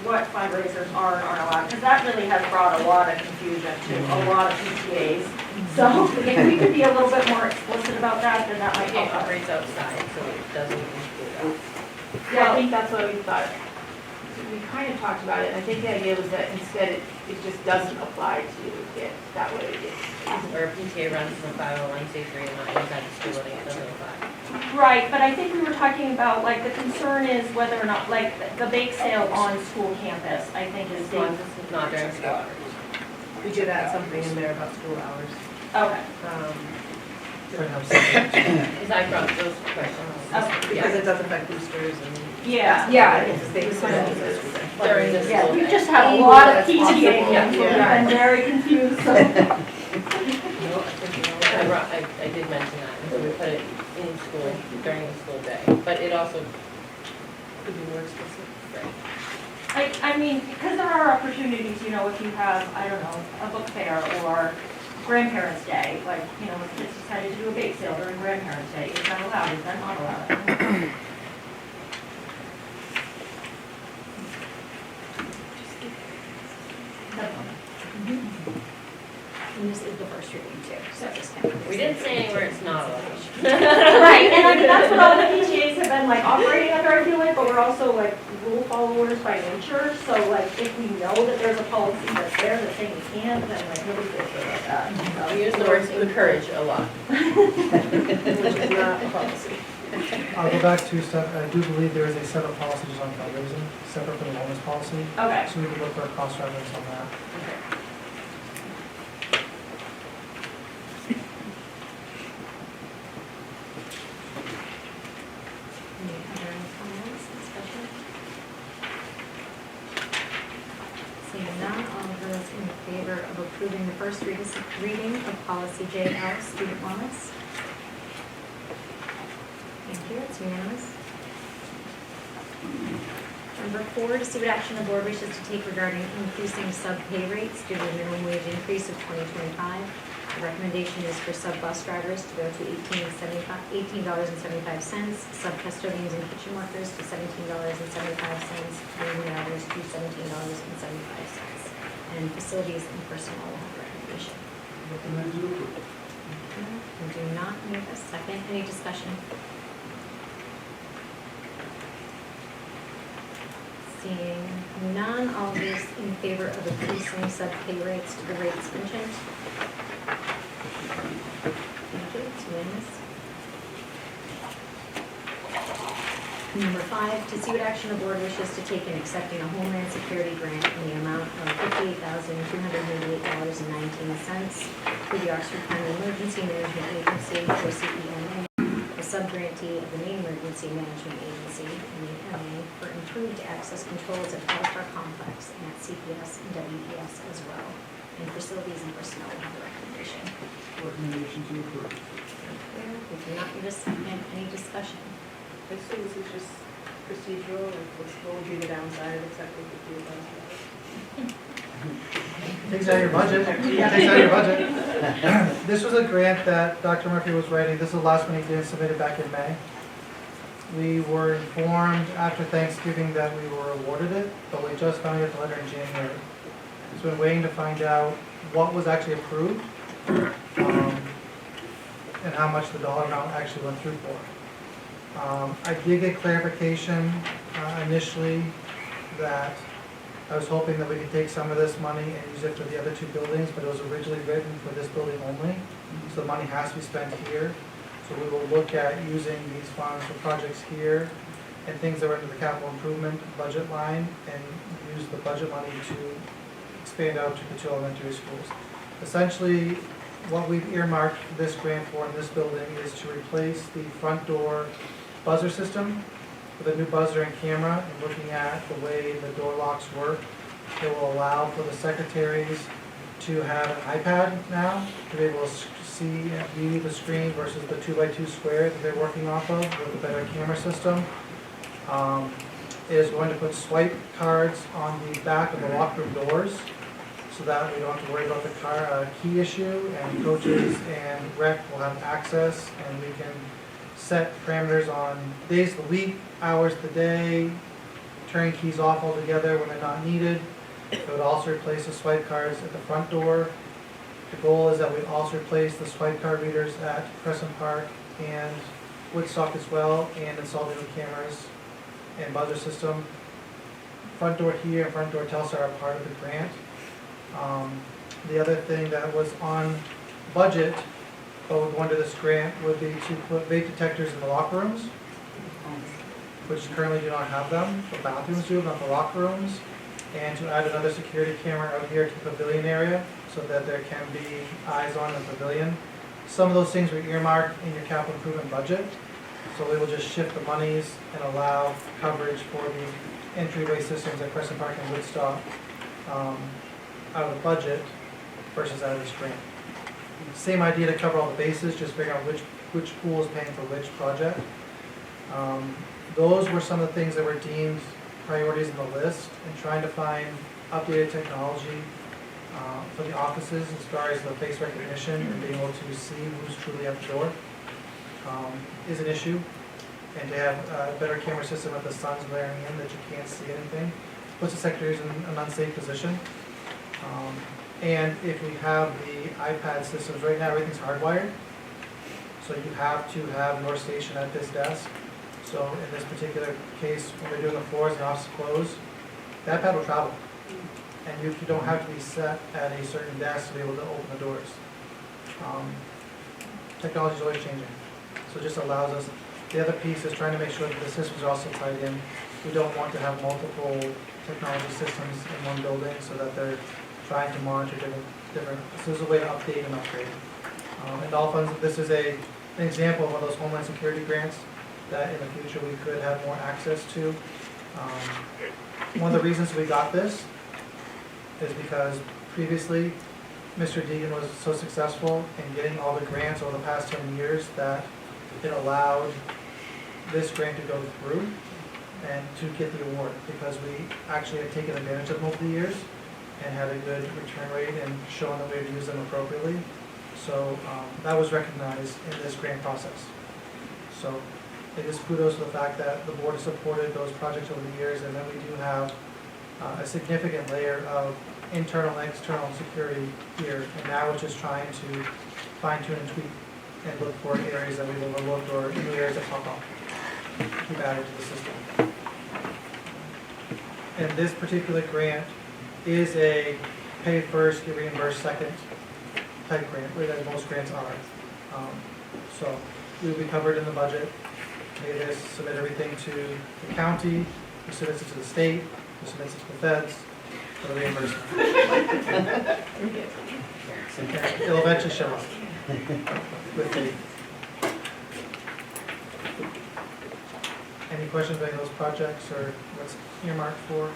Speaker 10: what fundraisers are and aren't allowed, because that really has brought a lot of confusion to a lot of PTAs. So if we could be a little bit more explicit about that, then that might
Speaker 6: It
Speaker 10: help us.
Speaker 6: operates outside, so it doesn't include us.
Speaker 16: Yeah, I think that's what we thought. We kind of talked about it, and I think the idea was that instead it just doesn't apply to it that way.
Speaker 6: Or if PTA runs from 501c3 and not inside the school, then it doesn't apply.
Speaker 10: Right, but I think we were talking about, like, the concern is whether or not, like, the bake sale on school campus, I think is
Speaker 6: As long as it's not during school hours.
Speaker 17: We did add something in there about school hours.
Speaker 10: Okay.
Speaker 6: Because I brought those questions.
Speaker 17: Because it does affect boosters and.
Speaker 10: Yeah.
Speaker 17: Yeah.
Speaker 6: During the
Speaker 10: Yeah,
Speaker 6: school
Speaker 10: we
Speaker 6: day.
Speaker 10: just had a lot of PTA
Speaker 17: Yeah.
Speaker 10: kids who have been very confused, so.
Speaker 6: I did mention that, and so we put it in school during the school day, but it also
Speaker 17: Could be more explicit.
Speaker 10: I mean, because there are opportunities, you know, if you have, I don't know, a book fair or Grandparents' Day, like, you know, if kids decided to do a bake sale during Grandparents' Day, is that allowed, is that not allowed?
Speaker 3: And this is the first reading too, so just kind of.
Speaker 6: we didn't say anywhere it's not allowed.
Speaker 10: Right, and I mean, that's what all the PTAs have been like operating under, I feel like, but we're also like rule followers by nature, so like if we know that there's a policy that's there that's saying we can't, then like nobody feels good about that. So
Speaker 6: We use the words encourage a lot.
Speaker 17: Which is not a policy.
Speaker 13: I'll go back to stuff, I do believe there is a set of policies on fundraising, separate from the wellness policy.
Speaker 10: Okay.
Speaker 13: So we could look for a cross reference on that.
Speaker 3: Any other comments, discussion? Seeing none, all of those in favor of approving the first reading of policy JL, student wellness? Thank you, it's unanimous. Number 4, to see what action the board wishes to take regarding increasing sub-pay rates due to the minimum wage increase of 2025. The recommendation is for sub-bus drivers to go to $18.75, sub-custodians and kitchen workers to $17.75, cleaning hours to $17.75, and facilities and personnel will have a recommendation. We do not need a second. Any discussion? Seeing none, all those in favor of increasing sub-pay rates to the rates mentioned? Thank you, it's unanimous. Number 5, to see what action the board wishes to take in accepting a Homeland Security grant in the amount of $58,288.19 for the Oxford County Emergency Management Agency, or CEMA, a sub-grantee of the Maine Emergency Management Agency, MA, for improved access controls at Power Complex and at CPS and WPS as well. And facilities and personnel will have a recommendation.
Speaker 9: Recommendation to approve.
Speaker 3: If you're not, you're just, any discussion?
Speaker 17: I assume this is just procedural, and what would be the downside of accepting $58,000?
Speaker 13: Takes out your budget. Takes out your budget. This was a grant that Dr. Murphy was writing. This is the last one he did, submitted back in May. We were informed after Thanksgiving that we were awarded it, but we just found out the letter in January. So we're waiting to find out what was actually approved, and how much the dollar amount actually went through for. I did get clarification initially that I was hoping that we could take some of this money and use it for the other 2 buildings, but it was originally written for this building only. So the money has to be spent here. So we will look at using these funds for projects here and things that are under the capital improvement budget line, and use the budget money to expand out to the 2 elementary schools. Essentially, what we've earmarked this grant for in this building is to replace the front door buzzer system with a new buzzer and camera, and looking at the way the door locks work. It will allow for the secretaries to have an iPad now, to be able to see and view the screen versus the 2x2 square that they're working off of with a better camera system. It is going to put swipe cards on the back of the locker room doors, so that we don't have to worry about the key issue, and coaches and rec will have access, and we can set parameters on days of the week, hours of the day, turning keys off altogether when they're not needed. It would also replace the swipe cards at the front door. The goal is that we also replace the swipe card readers at Crescent Park and Woodstock as well, and install the new cameras and buzzer system. Front door here and front door Telstar are part of the grant. The other thing that was on budget, but would go under this grant, would be to put vape detectors in the locker rooms, which currently do not have them. The bathrooms do, not the locker rooms. And to add another security camera out here to the pavilion area, so that there can be eyes on the pavilion. Some of those things were earmarked in your capital improvement budget, so we will just shift the monies and allow coverage for the entryway systems at Crescent Park and Woodstock out of the budget versus out of this grant. Same idea to cover all the bases, just figure out which pool is paying for which project. Those were some of the things that were deemed priorities in the list, and trying to find updated technology for the offices as far as the face recognition and being able to see who's truly at the door is an issue. And to have a better camera system with the sun's glaring in that you can't see anything puts the secretaries in an unsafe position. And if we have the iPad systems, right now everything's hardwired, so you have to have North Station at this desk. So in this particular case, when we're doing the floors and offices closed, the iPad will travel. And you don't have to be set at a certain desk to be able to open the doors. Technology is always changing, so it just allows us. The other piece is trying to make sure that the systems are also tied in. We don't want to have multiple technology systems in one building, so that they're trying to monitor different. So there's a way to update and upgrade. And all funds. This is an example of one of those Homeland Security grants that in the future we could have more access to. One of the reasons we got this is because previously Mr. Deegan was so successful in getting all the grants over the past 10 years that it allowed this grant to go through and to get the award, because we actually had taken advantage of them over the years and had a good return rate and shown that we had used them appropriately. So that was recognized in this grant process. So it is kudos to the fact that the board has supported those projects over the years, and then we do have a significant layer of internal and external security here, and now we're just trying to fine tune and tweak and look for areas that we've overlooked or new areas that pop up. Keep adding to the system. And this particular grant is a pay first, get reimbursed second type grant, where that most grants are. So we will be covered in the budget. Pay this, submit everything to the county, we submit it to the state, we submit it to the feds for the reimbursement. And it'll eventually show up with the. Any questions about those projects or what's earmarked for?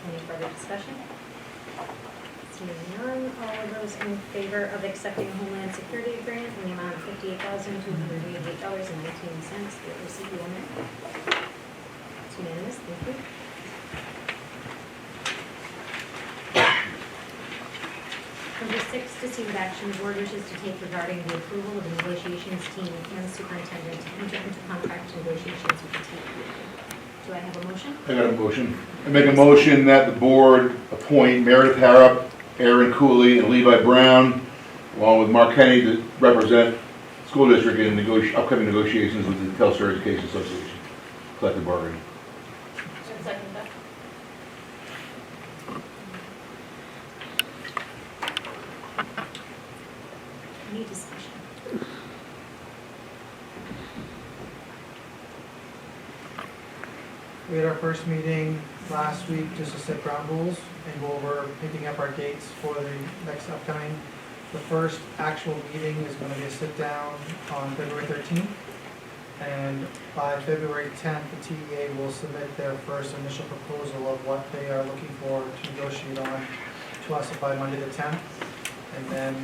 Speaker 3: Any further discussion? Seeing none, all of those in favor of accepting Homeland Security grant in the amount of $58,288.19, be it received, will make. It's unanimous, thank you. Number 6, to see what action the board wishes to take regarding the approval of the negotiations team and the superintendent to enter into contract negotiations with the TEA. Do I have a motion?
Speaker 2: I got a motion. I make a motion that the board appoint Meredith Harrop, Aaron Cooley, and Levi Brown, along with Mark Kenny, to represent school district in upcoming negotiations with the Telstar Education Association, collective bargaining.
Speaker 14: Second that.
Speaker 3: Any discussion?
Speaker 13: We had our first meeting last week just to set ground rules and go over picking up our dates for the next upcoming. The first actual meeting is going to be a sit down on February 13th. And by February 10th, the TEA will submit their first initial proposal of what they are looking for to negotiate on to us by Monday the 10th. And then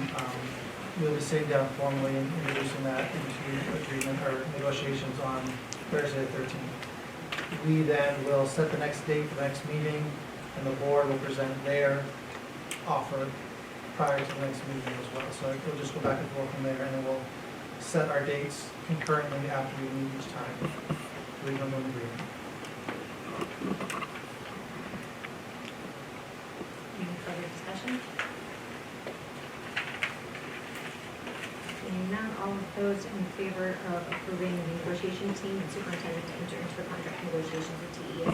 Speaker 13: we'll be sitting down formally and introducing that into agreement or negotiations on Thursday the 13th. We then will set the next date for the next meeting, and the board will present their offer prior to the next meeting as well. So we'll just go back and forth from there, and then we'll set our dates concurrently after we meet each time. We come to an agreement.
Speaker 3: Any further discussion? Seeing none, all of those in favor of approving the negotiation team and superintendent to enter into the contract negotiations with TEA?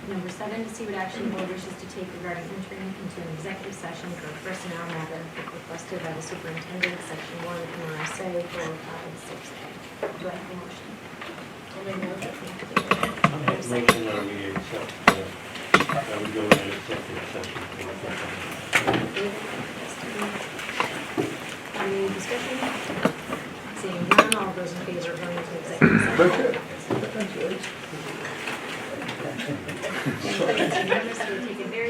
Speaker 3: Number 7, to see what action the board wishes to take regarding entering into an executive session for a personnel matter requested by the superintendent, section 1 MRSA 405-6A. Do I have a motion?
Speaker 11: I'll make a motion that we accept, that we go in an executive session for
Speaker 3: Any discussion? Seeing none, all those in favor of going into executive session? It's unanimous. We take a very